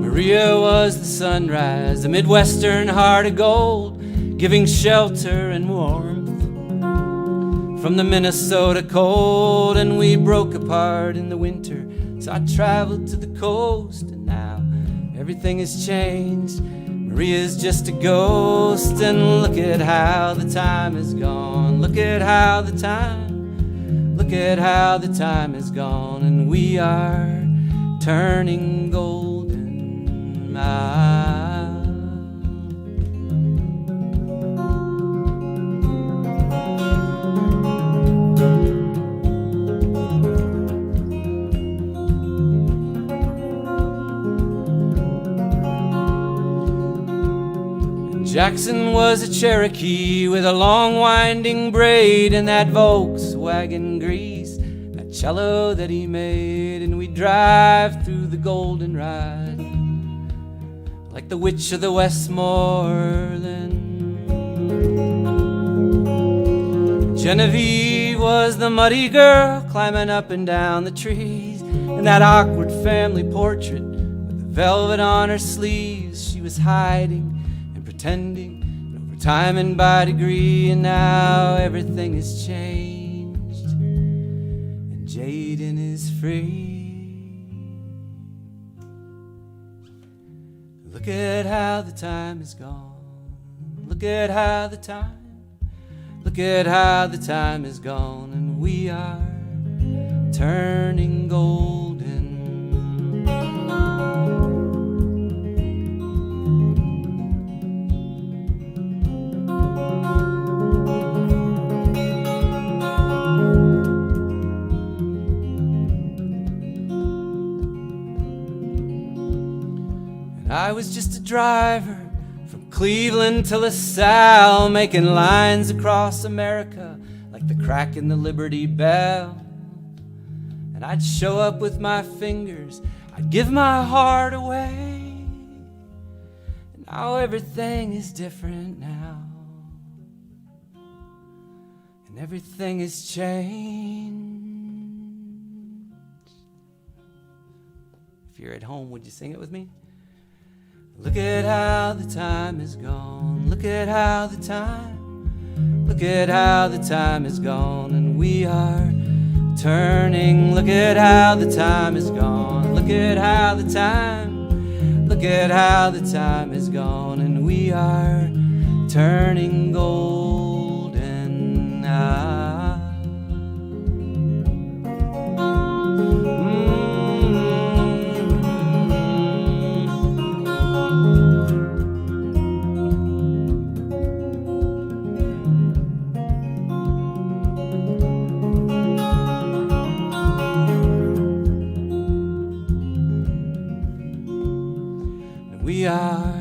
C: Maria was the sunrise, the Midwestern heart of gold, giving shelter and warmth from the Minnesota cold. And we broke apart in the winter, so I traveled to the coast, and now everything has changed. Maria's just a ghost, and look at how the time is gone. Look at how the time is gone, and we are turning golden. Jackson was a Cherokee with a long winding braid and that Volkswagen grease, that cello that he made. And we'd drive through the goldenrod like the witch of the Westmoreland. Genevieve was the muddy girl climbing up and down the trees, and that awkward family portrait with the velvet on her sleeves. She was hiding, pretending, over time and by degree. And now everything has changed, and Jaden is free. Look at how the time is gone. Look at how the time is gone, and we are turning golden. I was just a driver from Cleveland to LaSalle, making lines across America like the crack in the Liberty Bell. And I'd show up with my fingers, I'd give my heart away. And Now everything is different now, and everything is changed. If you're at home, would you sing it with me? Look at how the time is gone. Look at how the time. Look at how the time is gone, and we are turning. Look at how the time is gone. Look at how the time. Look at how the time is gone, and we are turning golden. We are.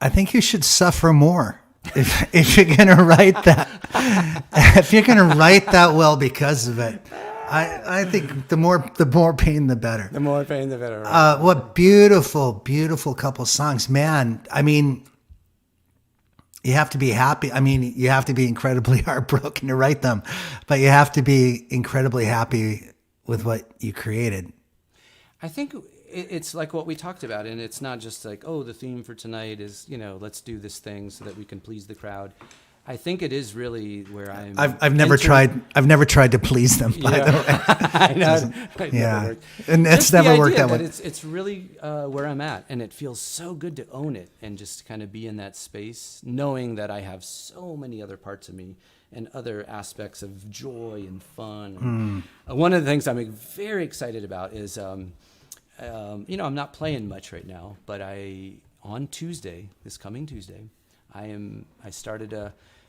A: I think you should suffer more if you're gonna write that. If you're gonna write that well because of it, I think the more pain the better.
C: The more pain the better. Right?
A: What beautiful couple songs, man. I mean, you have to be happy. I mean, you have to be incredibly heartbroken to write them, but you have to be incredibly happy with what you created.
C: I think it's like what we talked about, and it's not just like, oh, the theme for tonight is, let's do this thing so that we can please the crowd. I think it is really where I'm.
A: I've never tried to please them. By the way,
C: I know.
A: Yeah, and it's never worked that way.
C: It's really where I'm at, and it feels so good to own it and just kind of be in that space, knowing that I have so many other parts of me and other aspects of joy and fun. One of the things I'm very excited about is, I'm not playing much right now, but on Tuesday, this coming Tuesday,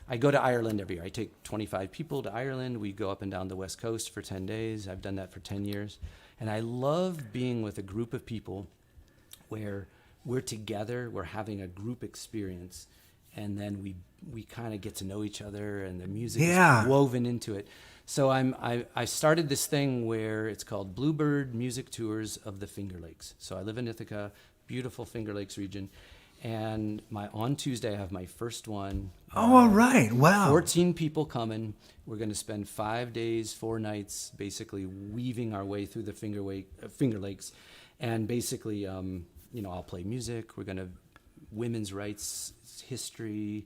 C: I go to Ireland every year. I take 25 people to Ireland. We go up and down the West Coast for 10 days. I've done that for 10 years. And I love being with a group of people where we're together, we're having a group experience, and then we kind of get to know each other, and the music is woven into it. So I started this thing where it's called Bluebird Music Tours of the Finger Lakes. So I live in Ithaca, beautiful Finger Lakes region. And on Tuesday, I have my first one.
A: Oh, all right. Wow.
C: 14 people coming. We're going to spend 5 days, 4 nights, basically weaving our way through the Finger Lakes. And basically, I'll play music. We're going to women's rights history,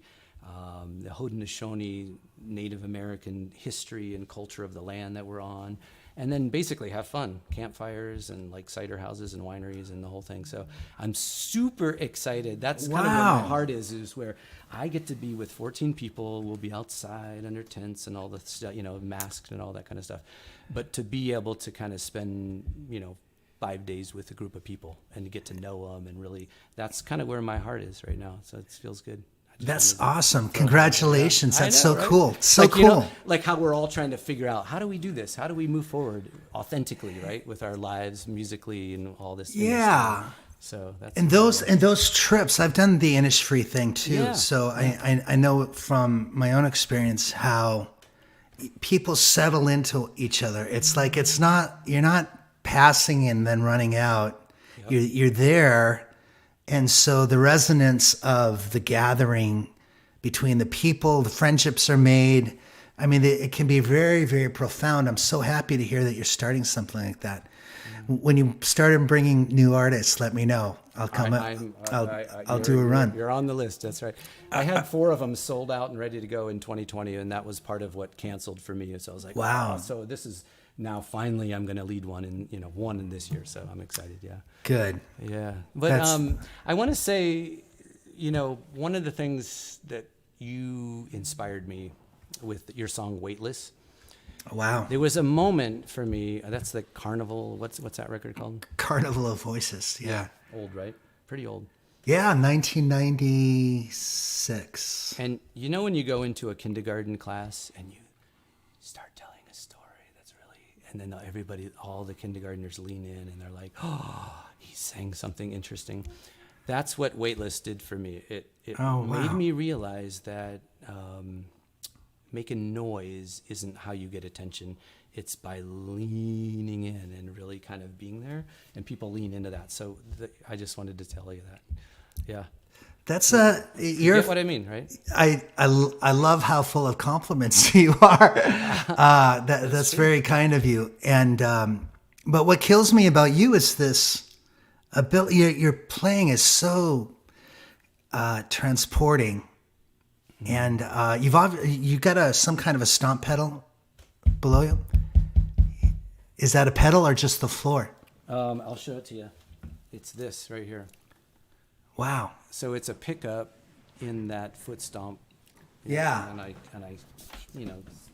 C: the Haudenosaunee Native American history and culture of the land that we're on. And then basically have fun, campfires and like cider houses and wineries and the whole thing. So I'm super excited. That's kind of where my heart is where I get to be with 14 people. We'll be outside under tents and all the stuff, masked and all that kind of stuff. But to be able to kind of spend, 5 days with a group of people and to get to know them, and really, that's kind of where my heart is right now. So it feels good.
A: That's awesome. Congratulations. That's so
C: right?
A: cool. So
C: like,
A: cool.
C: Like how we're all trying to figure out, how do we do this? How do we move forward authentically, right? With our lives musically and all this.
A: Yeah.
C: So that's.
A: And those trips, I've done the Innisfree thing too.
C: Yeah.
A: So I know from my own experience how people settle into each other. It's like, you're not passing and then running out. Yep. You're there. And so the resonance of the gathering between the people, the friendships are made. I mean, it can be very, very profound. I'm so happy to hear that you're starting something like that. When you started bringing new artists, let me know. I'll come up. I'll do a run.
C: You're on the list. That's right. I had 4 of them sold out and ready to go in 2020, and that was part of what canceled for me. So I was like, wow. So this is now finally I'm going to lead one in this year. So I'm excited. Yeah.
A: Good.
C: Yeah. But I want to say, one of the things that you inspired me with your song Weightless.
A: Wow.
C: There was a moment for me. That's the Carnival. What's that record called?
A: Carnival of Voices. Yeah.
C: Old, right? Pretty old.
A: Yeah, 1996.
C: And when you go into a kindergarten class and you start telling a story that's really, and then all the kindergartners lean in and they're like, oh, he's sang something interesting. That's what Waitlist did for me. It
A: Oh,
C: made
A: wow.
C: me realize that making noise isn't how you get attention. It's by leaning in and really kind of being there, and people lean into that. So I just wanted to tell you that. Yeah.
A: That's
C: You
A: you're.
C: get what I mean, right?
A: I love how full of compliments you are. That's very kind of you. And but what kills me about you is this ability. Your playing is so transporting, and you've got some kind of a stomp pedal below you. Is that a pedal or just the floor?
C: I'll show it to you. It's this right here.
A: Wow.
C: So it's a pickup in that foot stomp.
A: Yeah.
C: And I,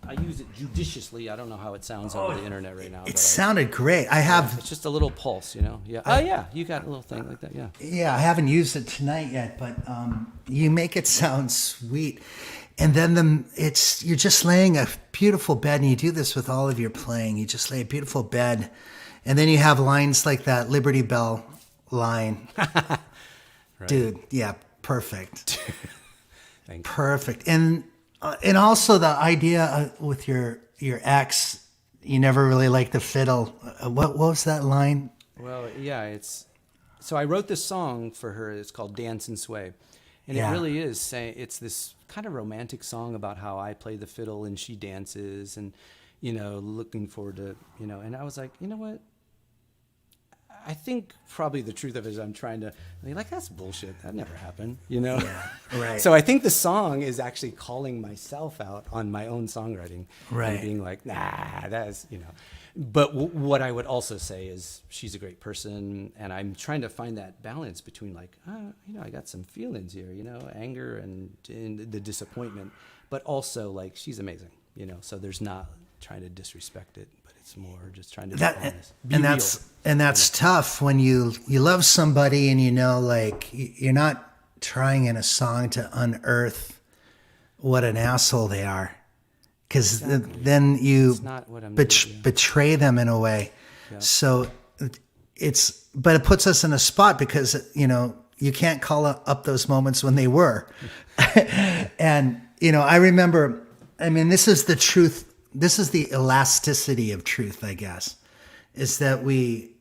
C: I use it judiciously. I don't know how it sounds over the internet right now.
A: It sounded great. I have.
C: It's just a little pulse, Yeah. Oh yeah, you got a little thing like that. Yeah.
A: Yeah, I haven't used it tonight yet, but you make it sound sweet. And then you're just laying a beautiful bed, and you do this with all of your playing. You just lay a beautiful bed, and then you have lines like that Liberty Bell line.
C: Right.
A: Dude, yeah, perfect.
C: Thanks.
A: Perfect. And also the idea with your ex, you never really liked the fiddle. What was that line?
C: Well, yeah, so I wrote this song for her. It's called Dance and Sway. And
A: Yeah.
C: it really is it's this kind of romantic song about how I play the fiddle and she dances and, looking forward to, and I was like, you know what? I think probably the truth of it is I'm trying to be like, that's bullshit. That never happened,
A: Yeah, right.
C: So I think the song is actually calling myself out on my own songwriting.
A: Right.
C: And being like, nah, that's, But what I would also say is she's a great person. And I'm trying to find that balance between like, I got some feelings here, anger and the disappointment. But also like, she's amazing, So there's not trying to disrespect it. It's more just trying to be honest. Be real.
A: That's tough when you love somebody and like you're not trying in a song to unearth what an asshole they are, because then you
C: It's not what I'm doing,
A: betray them in a way.
C: Yeah.
A: So but it puts us in a spot because you can't call up those moments when they were, and I remember. I mean, this is the truth. This is the elasticity of truth, I guess, is that we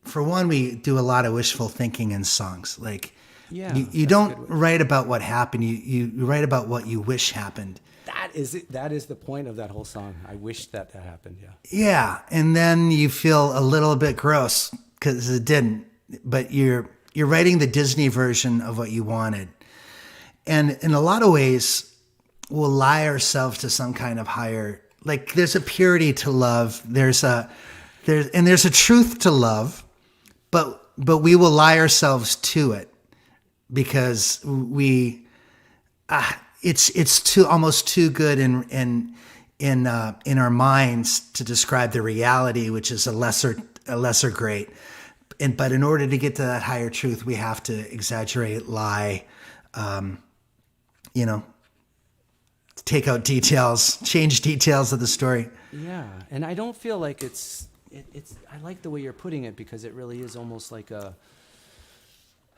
A: do a lot of wishful thinking in songs. Like, you don't write about what happened. You write about what you wish happened.
C: That is it. That is the point of that whole song. I wish that happened. Yeah.
A: Yeah. And then you feel a little bit gross because it didn't, but you're writing the Disney version of what you wanted. And in a lot of ways, we'll lie ourselves to some kind of higher. Like there's a purity to love. There's a truth to love, but we will lie ourselves to it because it's almost too good in our minds to describe the reality, which is a lesser great. But in order to get to that higher truth, we have to exaggerate, lie, take out details, change details of the story.
C: Yeah, and I don't feel like it's. I like the way you're putting it because it really is almost like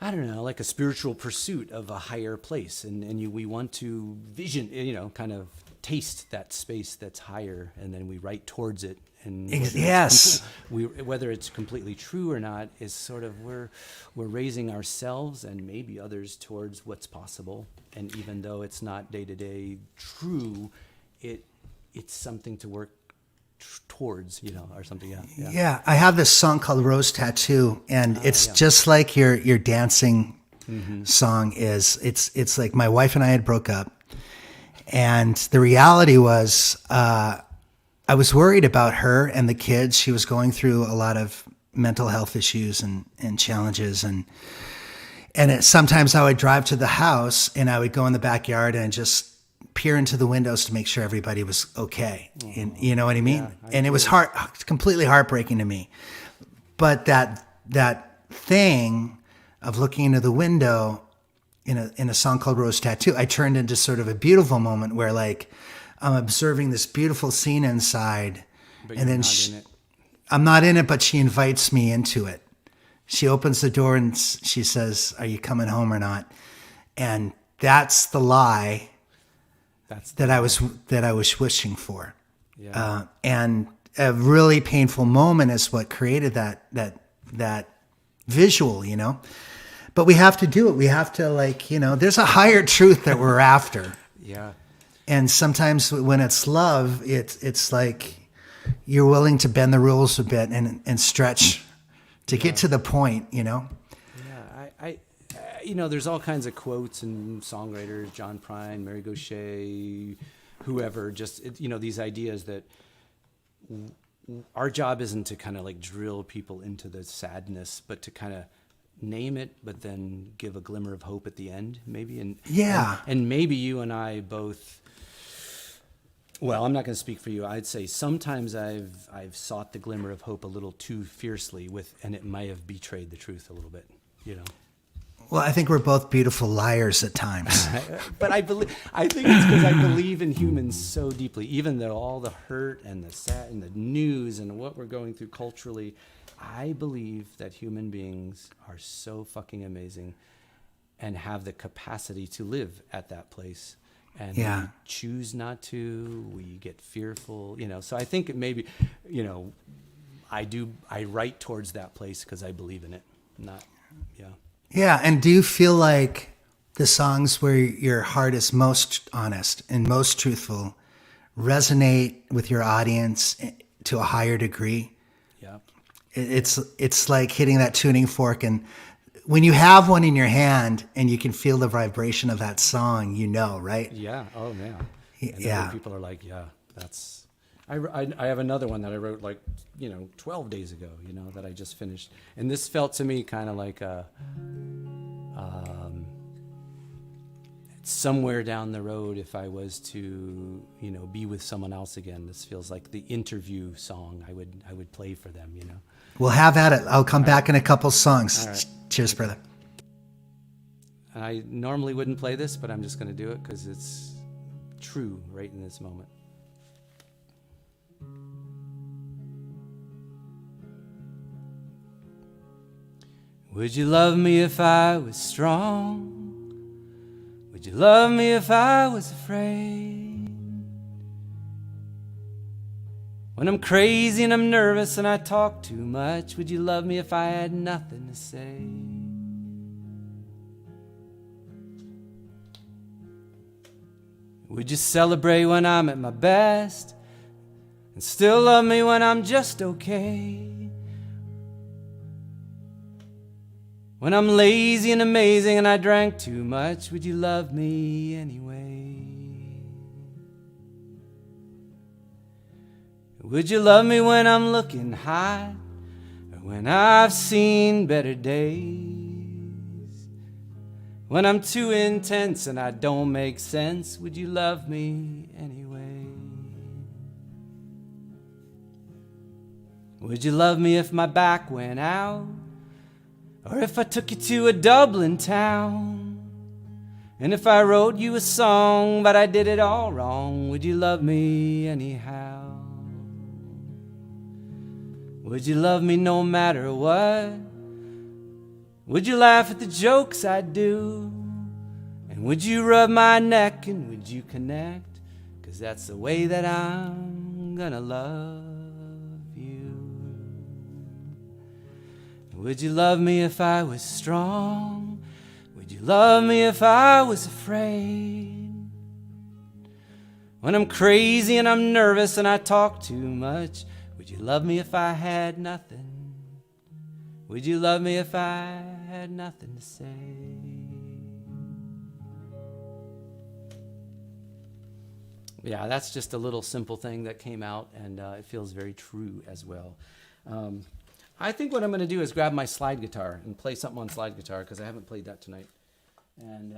C: like a spiritual pursuit of a higher place, and we want to vision, kind of taste that space that's higher, and then we write towards it. And
A: yes,
C: whether it's completely true or not is sort of we're raising ourselves and maybe others towards what's possible. And even though it's not day to day true, it's something to work towards, or something. Yeah.
A: Yeah, I have this song called Rose Tattoo, and it's just like your dancing song is. It's like my wife and I had broke up, and the reality was I was worried about her and the kids. She was going through a lot of mental health issues and challenges, and sometimes I would drive to the house and I would go in the backyard and just peer into the windows to make sure everybody was okay. And you know what I mean?
C: Yeah,
A: and it was completely heartbreaking to me. But that thing of looking into the window in a song called Rose Tattoo, I turned into sort of a beautiful moment where like I'm observing this beautiful scene inside,
C: But
A: and then
C: not in it.
A: I'm not in it, but she invites me into it. She opens the door and she says, "Are you coming home or not?" And that's the lie
C: That's
A: that I was wishing for.
C: yeah.
A: And a really painful moment is what created that visual, you know. But we have to do it. We have to, like, you know, there's a higher truth that we're after.
C: Yeah.
A: And sometimes when it's love, it's like you're willing to bend the rules a bit and stretch to get to the point, you know.
C: Yeah, you know, there's all kinds of quotes and songwriters, John Prine, Mary Gauthier, whoever, just, you know, these ideas that our job isn't to kind of like drill people into the sadness, but to kind of name it, but then give a glimmer of hope at the end, maybe. And maybe you and I both, well, I'm not going to speak for you. I'd say sometimes I've sought the glimmer of hope a little too fiercely and it might have betrayed the truth a little bit, you know.
A: Well, I think we're both beautiful liars at times.
C: But I think it's because I believe in humans so deeply, even though all the hurt and the sad and the news and what we're going through culturally, I believe that human beings are so fucking amazing and have the capacity to live at that place. And
A: Yeah.
C: we choose not to, we get fearful, you know. So I think it maybe, you know, I write towards that place because I believe in it. Yeah.
A: Yeah, and do you feel like the songs where your heart is most honest and most truthful resonate with your audience to a higher degree?
C: Yeah.
A: It's like hitting that tuning fork, and when you have one in your hand and you can feel the vibration of that song, you know, right?
C: Yeah. Oh, yeah. And
A: Yeah.
C: other people are like, yeah, that's. I have another one that I wrote like, you know, 12 days ago, you know, that I just finished, and this felt to me kind of like somewhere down the road, if I was to, you know, be with someone else again, this feels like the interview song I would play for them, you know.
A: We'll have at it. I'll come back in a couple songs.
C: All right.
A: Cheers, brother.
C: And I normally wouldn't play this, but I'm just going to do it because it's true right in this moment. Would you love me if I was strong? Would you love me if I was afraid? When I'm crazy and I'm nervous and I talk too much, would you love me if I had nothing to say? Would you celebrate when I'm at my best and still love me when I'm just okay? When I'm lazy and amazing and I drank too much, would you love me anyway? Would you love me when I'm looking high or when I've seen better days? When I'm too intense and I don't make sense, would you love me anyway? Would you love me if my back went out? Or if I took you to a Dublin town? And if I wrote you a song but I did it all wrong, would you love me anyhow? Would you love me no matter what? Would you laugh at the jokes I do? And would you rub my neck and would you connect? 'Cause that's the way that I'm gonna love you. Would you love me if I was strong? Would you love me if I was afraid? When I'm crazy and I'm nervous and I talk too much, would you love me if I had nothing? Would you love me if I had nothing to say? Yeah, that's just a little simple thing that came out, and it feels very true as well. I think what I'm going to do is grab my slide guitar and play something on slide guitar because I haven't played that tonight. And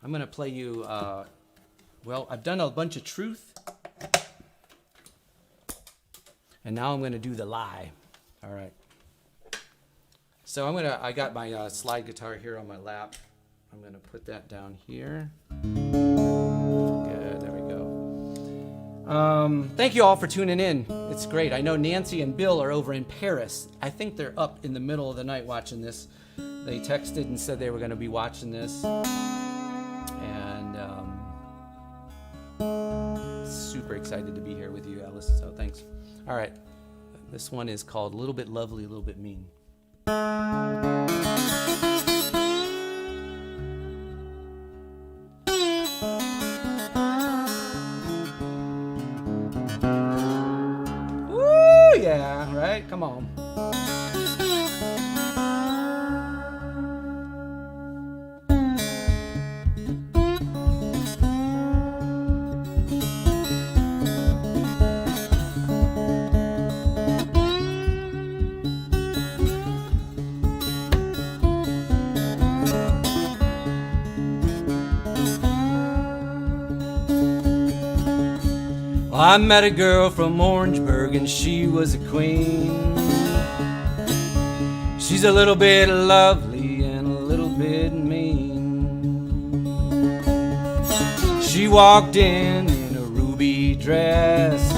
C: I'm going to play you, well, I've done a bunch of truth. And now I'm going to do the lie. All right. So I got my slide guitar here on my lap. I'm going to put that down here. Good, there we go. Thank you all for tuning in. It's great. I know Nancy and Bill are over in Paris. I think they're up in the middle of the night watching this. They texted and said they were going to be watching this. And super excited to be here with you, Alice. So thanks. All right. This one is called A Little Bit Lovely, A Little Bit Mean. Woo, yeah, right? Come on. Well, I met a girl from Orangeburg and she was a queen. She's a little bit lovely and a little bit mean. She walked in a ruby dress,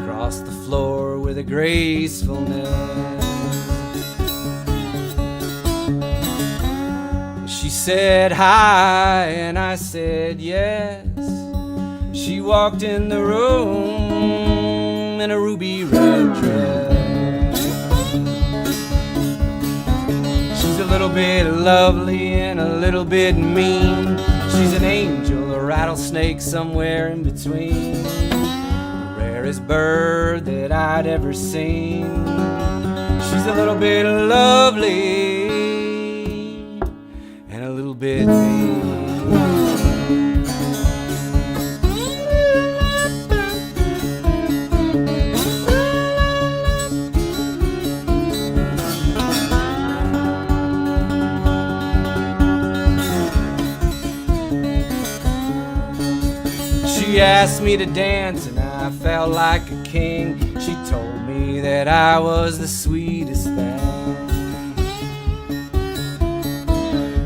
C: across the floor with a gracefulness. She said hi and I said yes. She walked in the room in a ruby red dress. She's a little bit lovely and a little bit mean. She's an angel, a rattlesnake, somewhere in between. The rarest bird that I'd ever seen. She's a little bit lovely and a little bit mean. She asked me to dance and I felt like a king. She told me that I was the sweetest thing.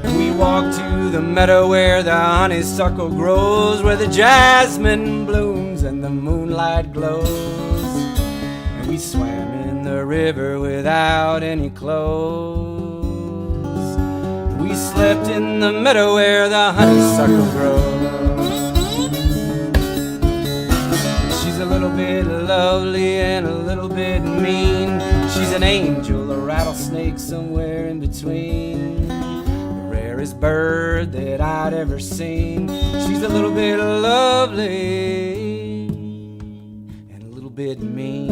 C: And we walked to the meadow where the honeysuckle grows, where the jasmine blooms and the moonlight glows. And we swam in the river without any clothes. We slept in the meadow where the honeysuckle grows. She's a little bit lovely and a little bit mean. She's an angel, a rattlesnake, somewhere in between. The rarest bird that I'd ever seen. She's a little bit lovely and a little bit mean.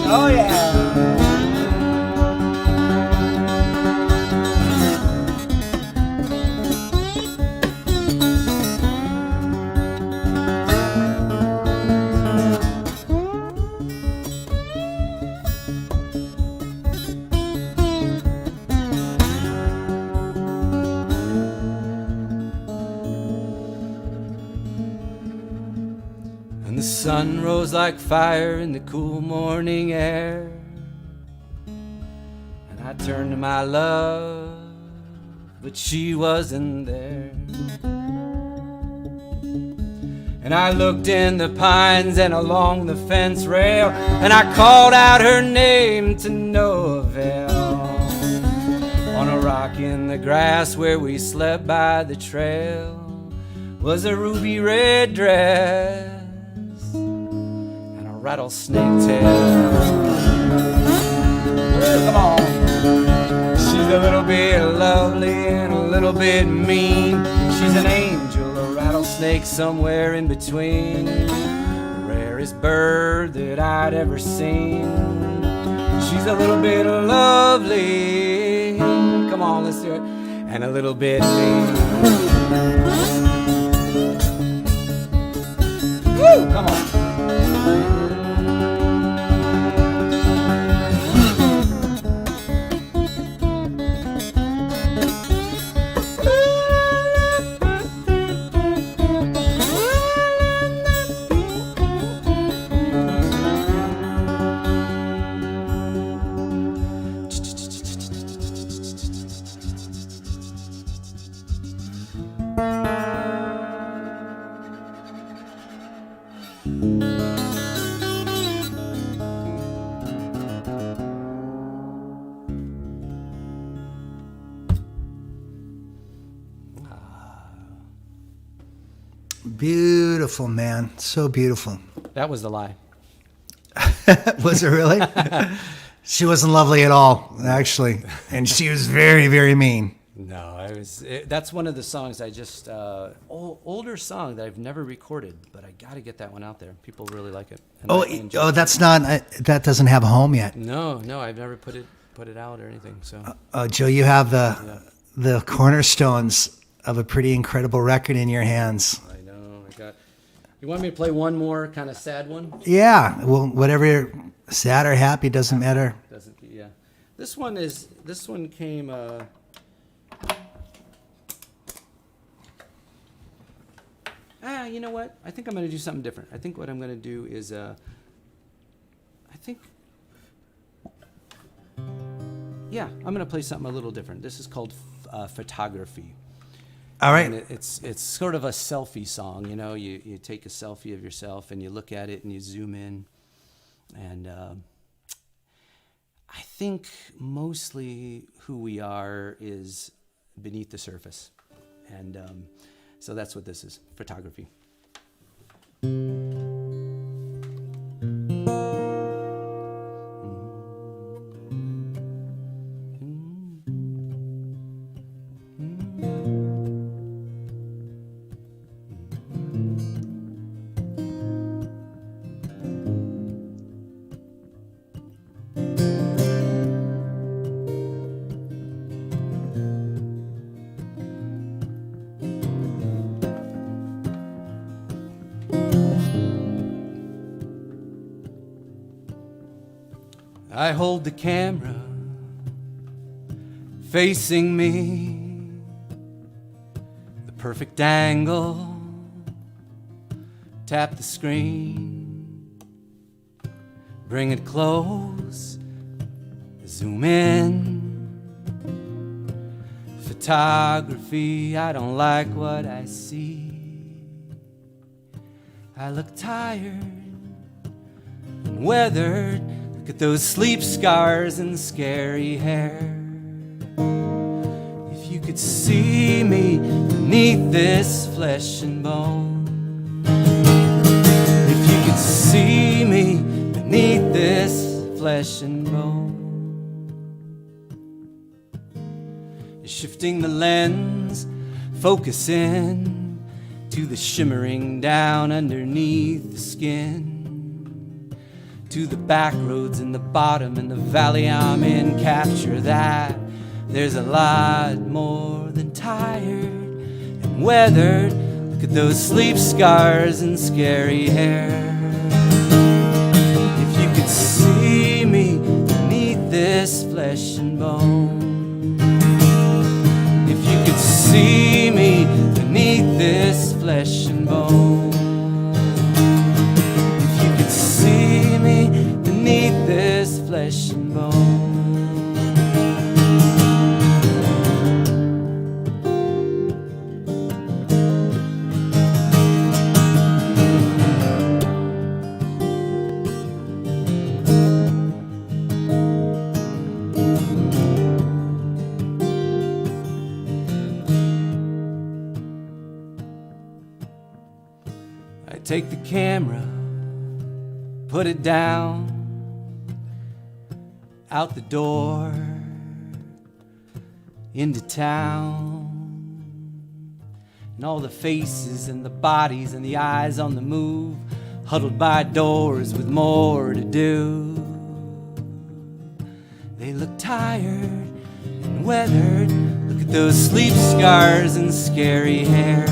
C: Oh yeah. And the sun rose like fire in the cool morning air. And I turned to my love, but she wasn't there. And I looked in the pines and along the fence rail, and I called out her name to no avail. On a rock in the grass where we slept by the trail was a ruby red dress and a rattlesnake tail. Come on. She's a little bit lovely and a little bit mean. She's an angel, a rattlesnake, somewhere in between. The rarest bird that I'd ever seen. She's a little bit lovely. Come on, let's do it. And a little bit mean. Woo, come on.
A: Beautiful, man. So beautiful.
C: That was the lie.
A: Was it really? She wasn't lovely at all, actually. And she was very, very mean.
C: No, that's one of the songs I just older song that I've never recorded, but I got to get that one out there. People really like it. And I enjoy it.
A: That's not, that doesn't have a home yet.
C: No, I've never put it out or anything. So,
A: Joe, you have the cornerstones of a pretty incredible record in your hands.
C: I know. You want me to play one more kind of sad one?
A: Yeah, well, whatever, sad or happy, doesn't matter.
C: Yeah. This one came. You know what? I think I'm going to do something different. I think what I'm going to do is, I'm going to play something a little different. This is called Photography.
A: All right.
C: And it's sort of a selfie song. You know, you take a selfie of yourself and you look at it and you zoom in. And I think mostly who we are is beneath the surface. And so that's what this is, photography. I hold the camera facing me, the perfect angle, tap the screen, bring it close, zoom in. Photography, I don't like what I see. I look tired and weathered. Look at those sleep scars and scary hair. If you could see me beneath this flesh and bone, if you could see me beneath this flesh and bone. You're shifting the lens, focusing to the shimmering down underneath the skin, to the back roads in the bottom and the valley I'm in. Capture that. There's a lot more than tired and weathered. Look at those sleep scars and scary hair. If you could see me beneath this flesh and bone, if you could see me beneath this flesh and bone, beneath this flesh and bone. I take the camera, put it down, out the door, into town, and all the faces and the bodies and the eyes on the move, huddled by doors with more to do. They look tired and weathered. Look at those sleep scars and scary hair.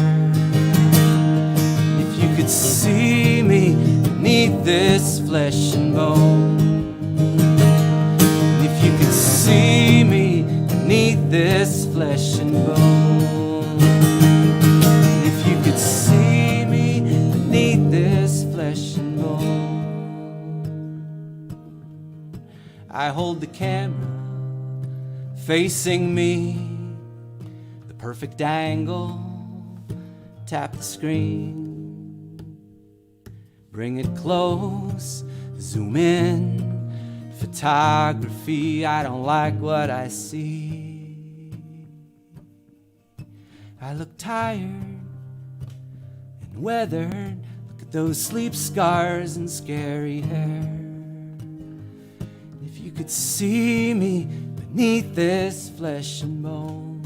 C: If you could see me beneath this flesh and bone, if you could see me beneath this flesh and bone, if you could see me beneath this flesh and bone. I hold the camera facing me, the perfect angle, tap the screen, Bring it close, zoom in. Photography, I don't like what I see. I look tired and weathered. Look at those sleep scars and scary hair. If you could see me beneath this flesh and bone,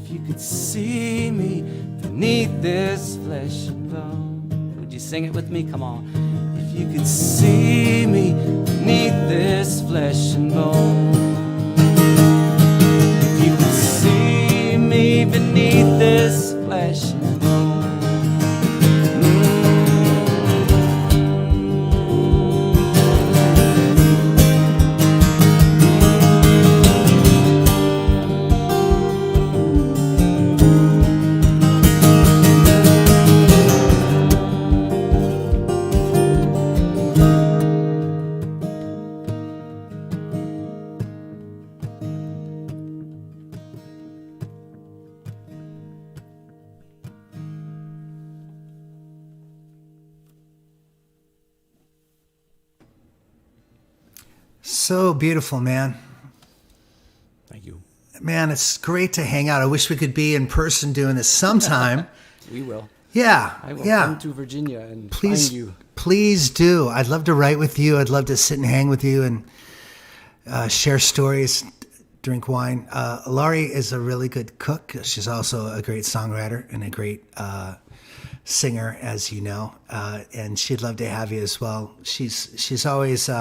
C: if you could see me beneath this flesh and bone, would you sing it with me? Come on. If you could see me beneath this flesh and bone, if you could see me beneath this flesh and bone.
A: So beautiful, man.
C: Thank you.
A: Man, it's great to hang out. I wish we could be in person doing this sometime.
C: We will.
A: Yeah,
C: I will
A: yeah.
C: come to Virginia and
A: Please,
C: find you.
A: please do. I'd love to write with you. I'd love to sit and hang with you and share stories, drink wine. Laurie is a really good cook. She's also a great songwriter and a great singer, as you know. And she'd love to have you as well. She's always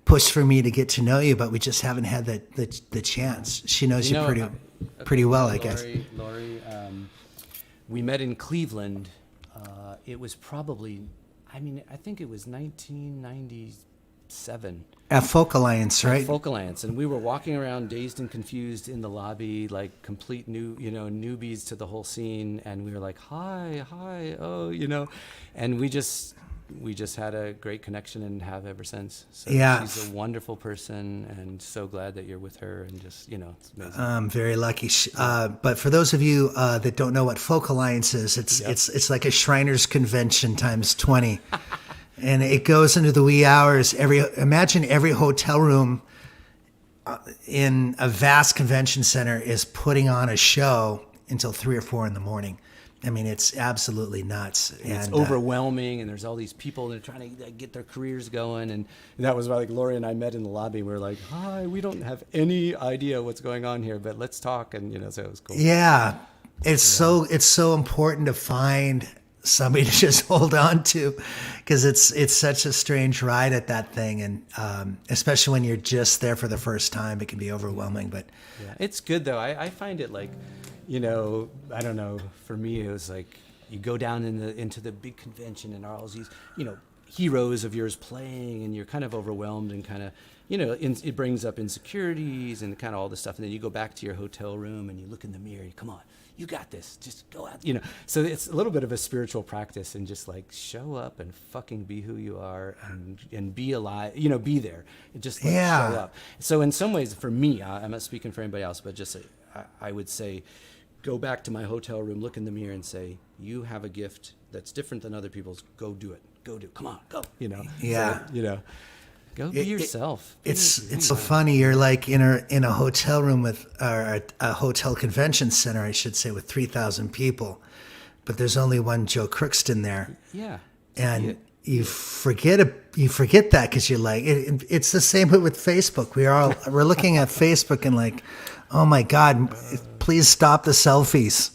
A: pushed for me to get to know you, but we just haven't had the chance. She knows you pretty well, I guess.
C: Laurie, we met in Cleveland. It was probably, I think it was 1997.
A: At Folk Alliance, right?
C: Folk Alliance, and we were walking around dazed and confused in the lobby, like complete newbies to the whole scene, and we were like, hi, oh, and we just had a great connection and have ever since. So
A: yeah.
C: She's a wonderful person, and so glad that you're with her, and just, it's amazing.
A: I'm very lucky. But for those of you that don't know what Folk Alliance is, it's like a Shriners Convention times 20. And it goes into the wee hours. Imagine every hotel room in a vast convention center is putting on a show until 3 or 4 in the morning. I mean, it's absolutely nuts.
C: And it's overwhelming, and there's all these people that are trying to get their careers going. And that was why, like, Lori and I met in the lobby. We were like, hi, we don't have any idea what's going on here, but let's talk. And, so it was cool.
A: Yeah. It's so important to find somebody to just hold on to, because it's such a strange ride at that thing. And especially when you're just there for the first time, it can be overwhelming. But
C: yeah, it's good, though. I find it like, I don't know, for me, it was like you go down into the big convention and all these, heroes of yours playing, and you're kind of overwhelmed and kind of, it brings up insecurities and kind of all this stuff. And then you go back to your hotel room and you look in the mirror, come on, you got this, just go out, So it's a little bit of a spiritual practice, and just like show up and fucking be who you are and be alive, be there. And just show up. So in some ways, for me, I'm not speaking for anybody else, but just I would say, go back to my hotel room, look in the mirror and say, you have a gift that's different than other people's. Go do it. Come on, go.
A: Yeah.
C: So, go be yourself.
A: It's so funny. You're like in a hotel room or a hotel convention center, I should say, with 3,000 people, but there's only one Joe Crookston there.
C: Yeah.
A: And you forget that, because you're like, it's the same with Facebook. We're looking at Facebook and like, oh my God, please stop the selfies.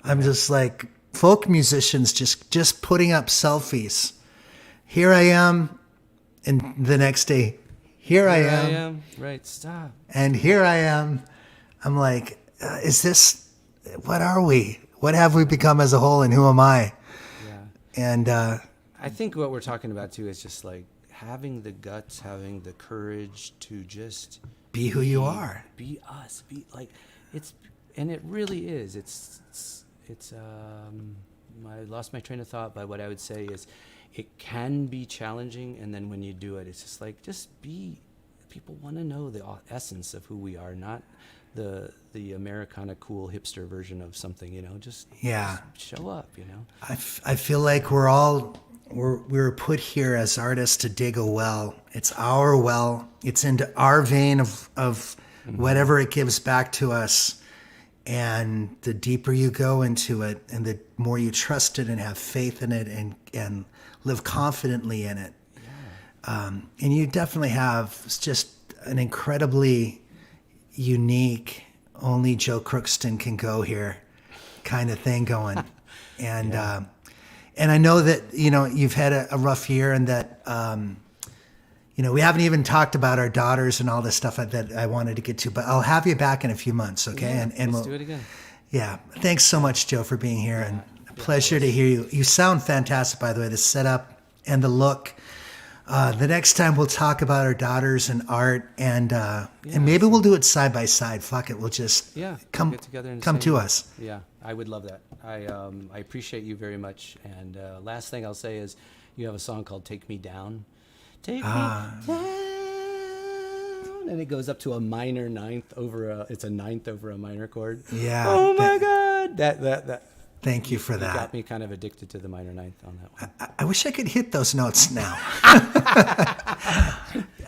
A: I'm just like, folk musicians just putting up selfies. Here I am, and the next day, here I am.
C: Right, stop.
A: And here I am. I'm like, what are we? What have we become as a whole, and who am I?
C: Yeah.
A: And
C: I think what we're talking about too is just like having the guts, having the courage to just
A: be who you are.
C: Be us. Be like, and it really is. I lost my train of thought, but what I would say is it can be challenging, and then when you do it, it's just like, just be. People want to know the essence of who we are, not the Americana cool hipster version of something, just show up,
A: I feel like we're put here as artists to dig a well. It's our well. It's into our vein of whatever it gives back to us. And the deeper you go into it, and the more you trust it and have faith in it, and live confidently in it. Yeah. And you definitely have just an incredibly unique, only Joe Crookston can go here kind of thing going. And and I know that, you've had a rough year, and that, we haven't even talked about our daughters and all this stuff that I wanted to get to, but I'll have you back in a few months, okay?
C: Yeah,
A: and
C: let's do it again.
A: Yeah. Thanks so much, Joe, for being here, and a pleasure to hear you. You sound fantastic, by the way, the setup and the look. The next time we'll talk about our daughters and art, and maybe we'll do it side by side. Fuck it, we'll just come
C: get together and
A: come to us.
C: Yeah, I would love that. I appreciate you very much. And last thing I'll say is, you have a song called "Take Me Down." Take me down, and it goes up to a minor ninth it's a ninth over a minor chord.
A: Yeah.
C: Oh my God, that.
A: Thank you for that.
C: Got me kind of addicted to the minor ninth on that one.
A: I wish I could hit those notes now.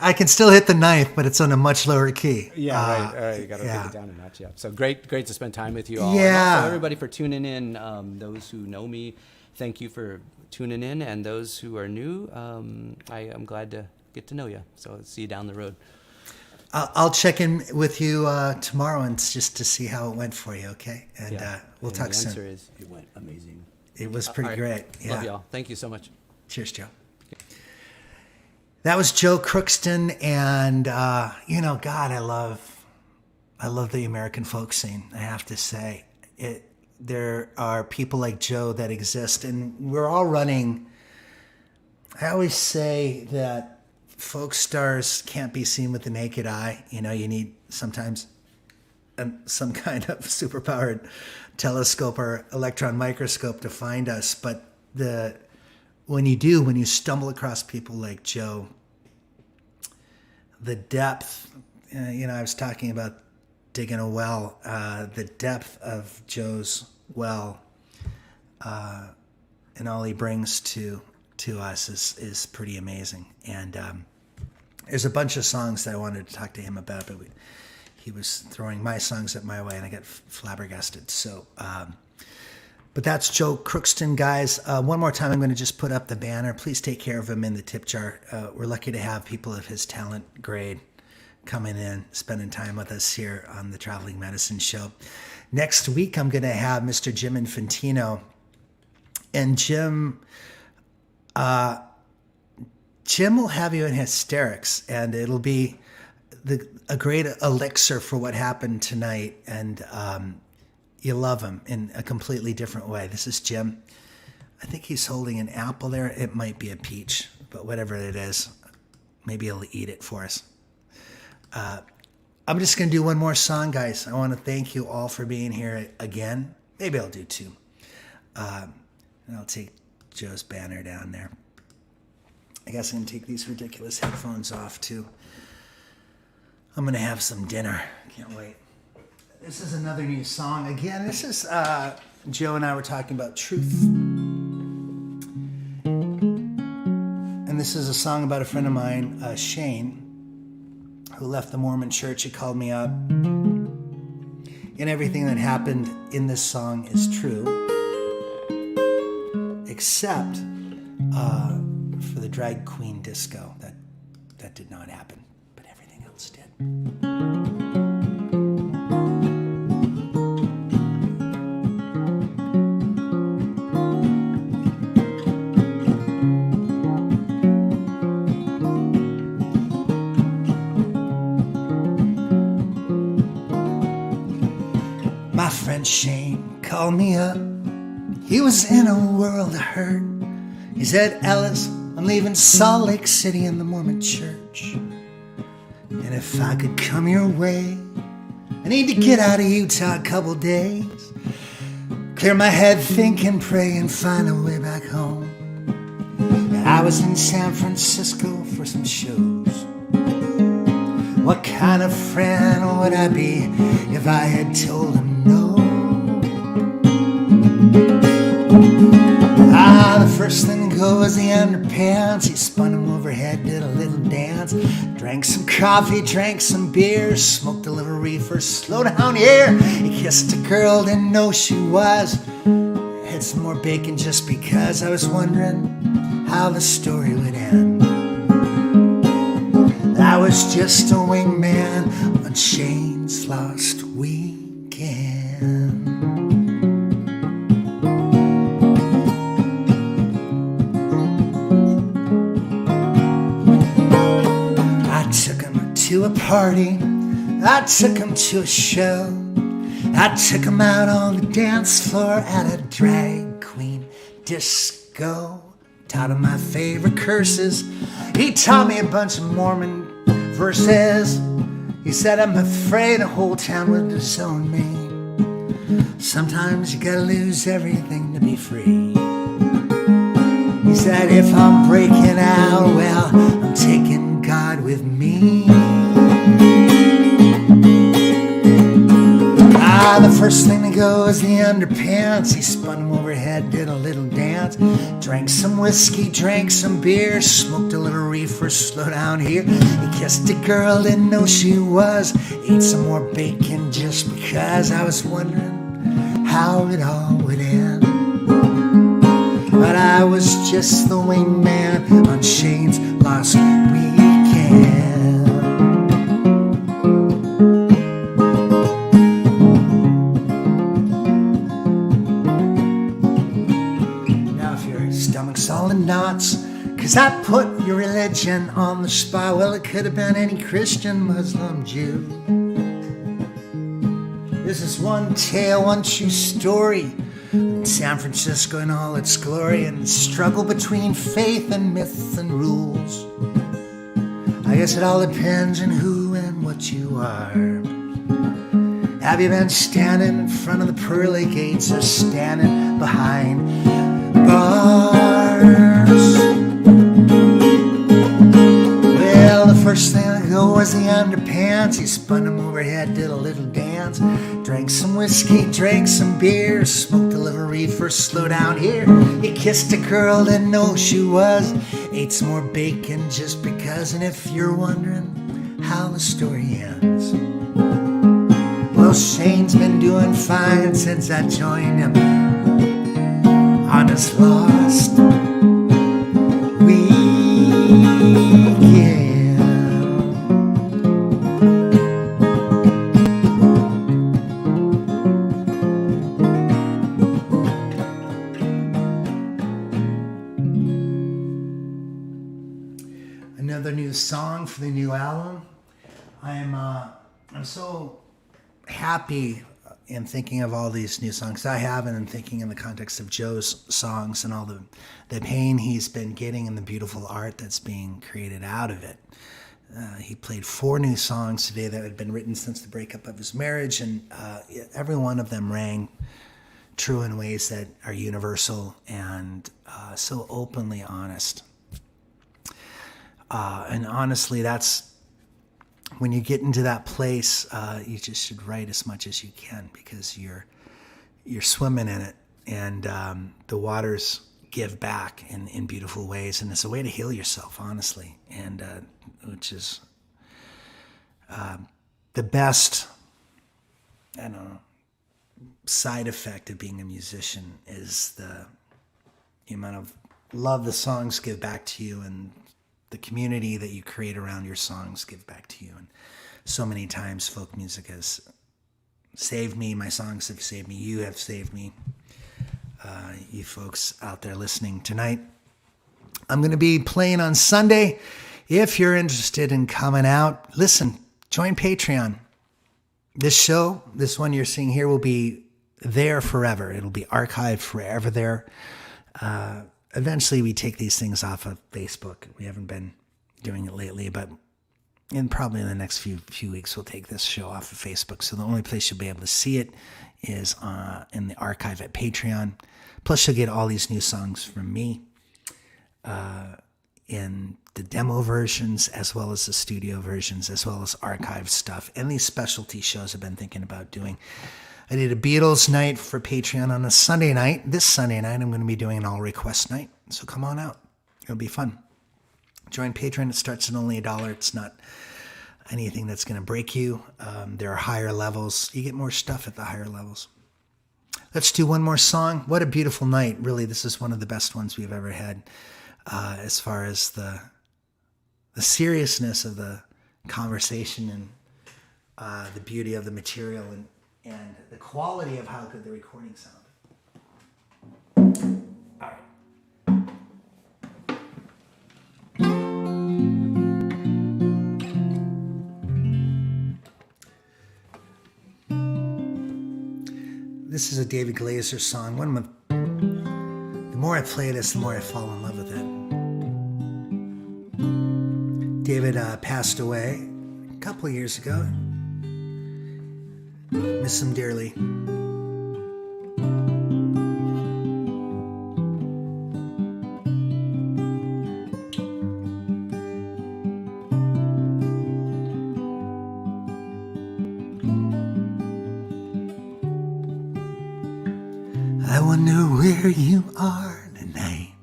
A: I can still hit the ninth, but it's on a much lower key.
C: Yeah, right. All right, you got to take it down a notch. Yeah. So great to spend time with you all.
A: Yeah.
C: And also everybody for tuning in. Those who know me, thank you for tuning in, and those who are new, I am glad to get to know you. So I'll see you down the road.
A: I'll check in with you tomorrow, and just to see how it went for you, okay? And we'll talk soon.
C: The answer is, it went amazing.
A: It was pretty great. Yeah.
C: Love y'all. Thank you so much.
A: Cheers, Joe. That was Joe Crookston, and God, I love the American folk scene. I have to say, there are people like Joe that exist, and we're all running. I always say that folk stars can't be seen with the naked eye. You need sometimes some kind of superpowered telescope or electron microscope to find us. But when you stumble across people like Joe, the depth, I was talking about digging a well, the depth of Joe's well, and all he brings to us is pretty amazing. And there's a bunch of songs that I wanted to talk to him about, but he was throwing my songs at my way, and I got flabbergasted. So, but that's Joe Crookston, guys. One more time, I'm going to just put up the banner. Please take care of him in the tip jar. We're lucky to have people of his talent grade coming in, spending time with us here on the Traveling Medicine Show. Next week, I'm going to have Mr. Jim Infantino. And Jim will have you in hysterics, and it'll be a great elixir for what happened tonight. And you love him in a completely different way. This is Jim. I think he's holding an apple there. It might be a peach, but whatever it is, maybe he'll eat it for us. I'm just going to do one more song, guys. I want to thank you all for being here again. Maybe I'll do two. And I'll take Joe's banner down there. I guess I'm going to take these ridiculous headphones off, too. I'm going to have some dinner. Can't wait. This is another new song. Again, this is Joe and I were talking about truth. And this is a song about a friend of mine, Shane, who left the Mormon church. He called me up. And everything that happened in this song is true, except for the drag queen disco. That did not happen, but everything else did. My friend Shane called me up. He was in a world of hurt. He said, Ellis, I'm leaving Salt Lake City in the Mormon church. And if I could come your way, I need to get out of Utah a couple days. Clear my head, think and pray, and find a way back home. And I was in San Francisco for some shows. What kind of friend would I be if I had told him no? The first thing to go was the underpants. He spun him overhead, did a little dance. Drank some coffee, drank some beer. Smoked a little reefer, slow down here. He kissed a girl, didn't know she was. Had some more bacon just because. I was wondering how the story would end. I was just a wingman on Shane's lost weekend. I took him to a party, I took him to a show, I took him out on the dance floor at a drag queen disco. Taught him my favorite curses. He taught me a bunch of Mormon verses. He said, I'm afraid the whole town would disown me. Sometimes you gotta lose everything to be free. He said, if I'm breaking out, well, I'm taking God with me. The first thing to go is the underpants. He spun him overhead, did a little dance. Drank some whiskey, drank some beer. Smoked a little reefer, slow down here. He kissed a girl, didn't know she was. Ate some more bacon just because. I was wondering how it all would end. But I was just the wingman on Shane's lost weekend. All in knots, 'cause I put your religion on the spot. Well, it could have been any Christian, Muslim, Jew. This is one tale, one true story. In San Francisco in all its glory, and the struggle between faith and myth and rules. I guess it all depends on who and what you are. Have you been standing in front of the pearly gates or standing behind bars? Well, the first thing to go was the underpants. He spun him overhead, did a little dance. Drank some whiskey, drank some beer. Smoked a little reefer, slow down here. He kissed a girl, didn't know who she was. Ate some more bacon just because. And if you're wondering how the story ends, well, Shane's been doing fine since I joined him on his lost weekend. Another new song for the new album. I'm so happy in thinking of all these new songs I have, and thinking in the context of Joe's songs and all the pain he's been getting and the beautiful art that's being created out of it. He played 4 new songs today that had been written since the breakup of his marriage, and every one of them rang true in ways that are universal and so openly honest. And honestly, that's when you get into that place, you just should write as much as you can, because you're swimming in it, and the waters give back in beautiful ways, and it's a way to heal yourself, honestly, and which is the best, I don't know, side effect of being a musician is the amount of love the songs give back to you, and the community that you create around your songs give back to you. And so many times folk music has saved me. My songs have saved me. You have saved me. You folks out there listening tonight. I'm going to be playing on Sunday. If you're interested in coming out, listen, join Patreon. This show, this one you're seeing here, will be there forever. It'll be archived forever there. Eventually, we take these things off of Facebook. We haven't been doing it lately, but probably in the next few weeks, we'll take this show off of Facebook. So the only place you'll be able to see it is in the archive at Patreon. Plus, you'll get all these new songs from me. in the demo versions as well as the studio versions as well as archive stuff. And these specialty shows I've been thinking about doing. I did a Beatles night for Patreon on a Sunday night. This Sunday night I'm going to be doing an all request night. So come on out. It'll be fun. Join Patreon. It starts at only $1. It's not anything that's going to break you. There are higher levels. You get more stuff at the higher levels. Let's do one more song. What a beautiful night. Really, this is one of the best ones we've ever had as far as the seriousness of the conversation and the beauty of the material and the quality of how good the recording sounded. All right. This is a David Glazer song. The more I play this, the more I fall in love with it. David passed away a couple of years ago. Miss him dearly. I wonder where you are tonight.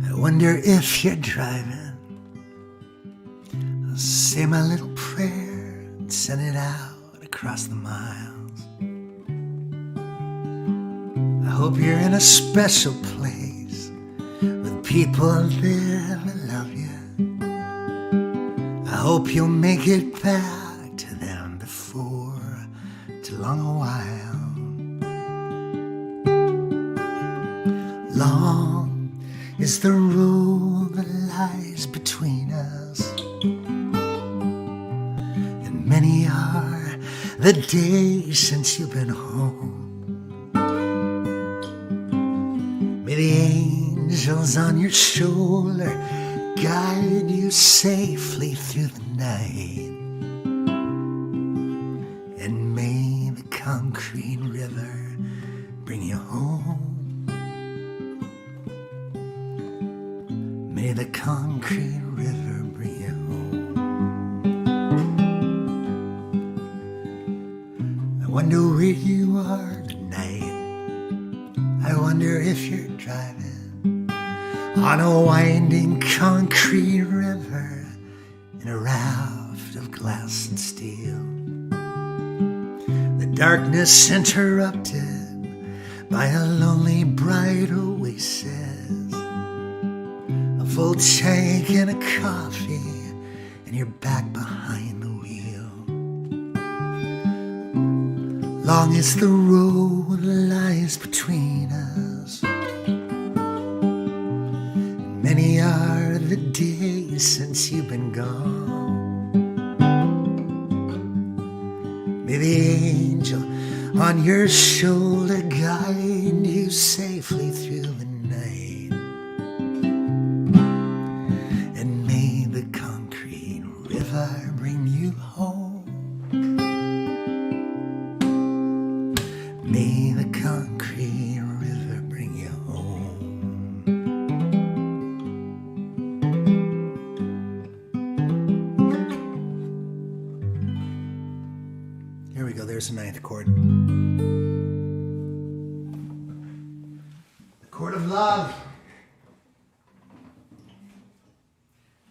A: I wonder if you're driving. I'll say my little prayer and send it out across the miles. I hope you're in a special place with people there that love you. I hope you'll make it back to them before too long a while. Long is the road that lies between us, and many are the days since you've been home. May the angels on your shoulder guide you safely through the night, and may the concrete river bring you home. May the concrete river bring you home. I wonder where you are tonight. I wonder if you're driving on a winding concrete river in a raft of glass and steel. The darkness interrupted by a lonely bright oasis, a full tank and a coffee, and you're back behind the wheel. Long as the road lies between us, many are the days since you've been gone. May the angel on your shoulder guide you safely through the night, and may the concrete river bring you home. May the concrete river bring you home. Here we go, there's the ninth chord. The chord of love.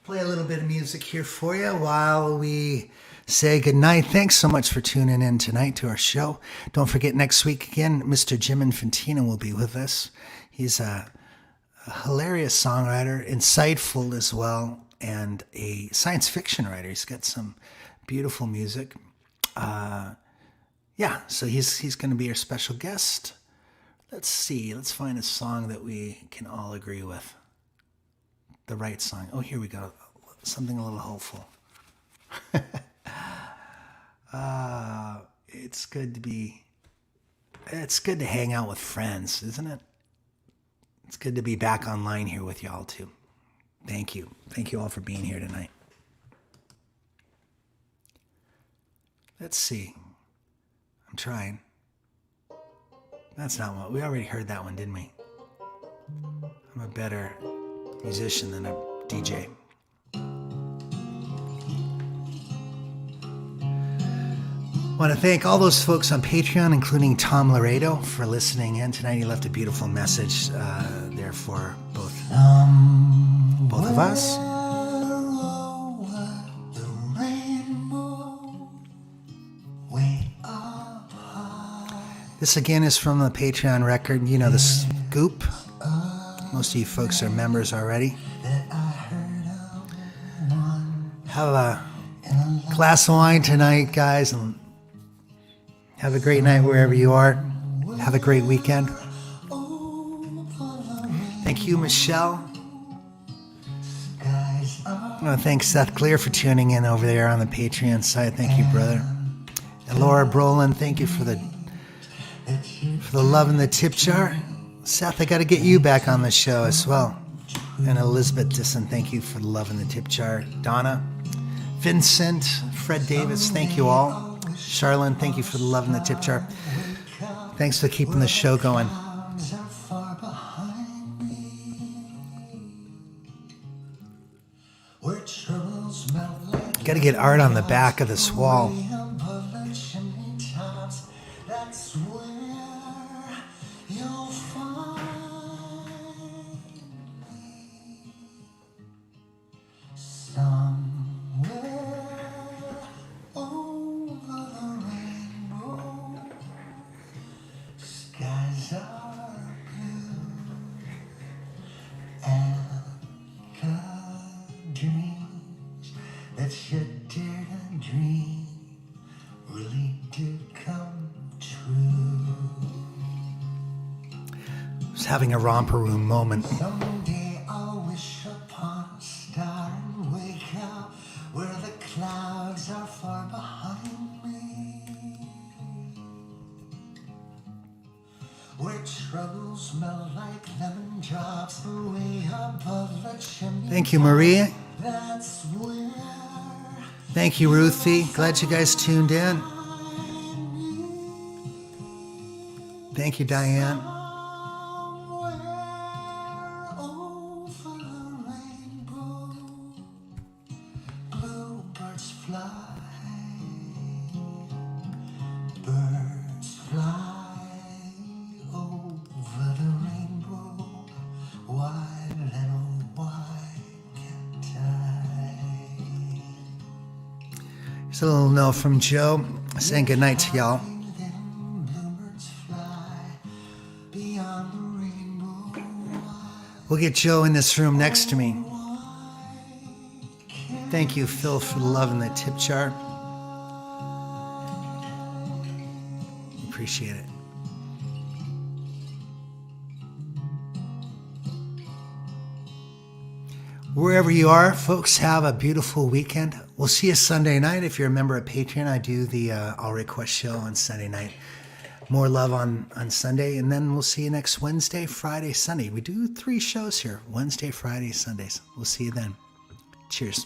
A: Play a little bit of music here for you while we say goodnight. Thanks so much for tuning in tonight to our show. Don't forget, next week again, Mr. Jim Infantino will be with us. He's a hilarious songwriter, insightful as well, and a science fiction writer. He's got some beautiful music. So he's going to be our special guest. Let's see. Let's find a song that we can all agree with. The right song. Oh, here we go. Something a little hopeful. It's good to hang out with friends, isn't it? It's good to be back online here with y'all too. Thank you. Thank you all for being here tonight. Let's see. I'm trying. That's not what we already heard that one, didn't we? I'm a better musician than a DJ. Want to thank all those folks on Patreon, including Tom Laredo, for listening in tonight. He left a beautiful message there for both of us. This again is from the Patreon record. You know the Scoop. Most of you folks are members already. Have a glass of wine tonight, guys, and have a great night wherever you are. Have a great weekend. Thank you, Michelle. I want to thank Seth Clear for tuning in over there on the Patreon side. Thank you, brother. And Laura Brolin, thank you for the love in the tip jar. Seth, I got to get you back on the show as well. And Elizabeth Disson, thank you for the love in the tip jar. Donna, Vincent, Fred Davis, thank you all. Charlene, thank you for the love in the tip jar. Thanks for keeping the show going. Got to get art on the back of this wall. Having a romper room moment.
B: Someday I'll wish upon a star and wake up where the clouds are far behind me, where troubles melt like lemon drops away above the chimney.
A: Thank you, Maria.
B: That's where.
A: Thank you, Ruthie. Glad you guys tuned in. Thank you, Diane. Here's a little note from Joe saying good night to y'all. We'll get Joe in this room next to me. Thank you, Phil, for the love in the tip jar. Appreciate it. Wherever you are, folks, have a beautiful weekend. We'll see you Sunday night. If you're a member of Patreon, I do the All Request show on Sunday night. More love on Sunday, and then we'll see you next Wednesday, Friday, Sunday. We do 3 shows here, Wednesday, Friday, Sundays. We'll see you then. Cheers.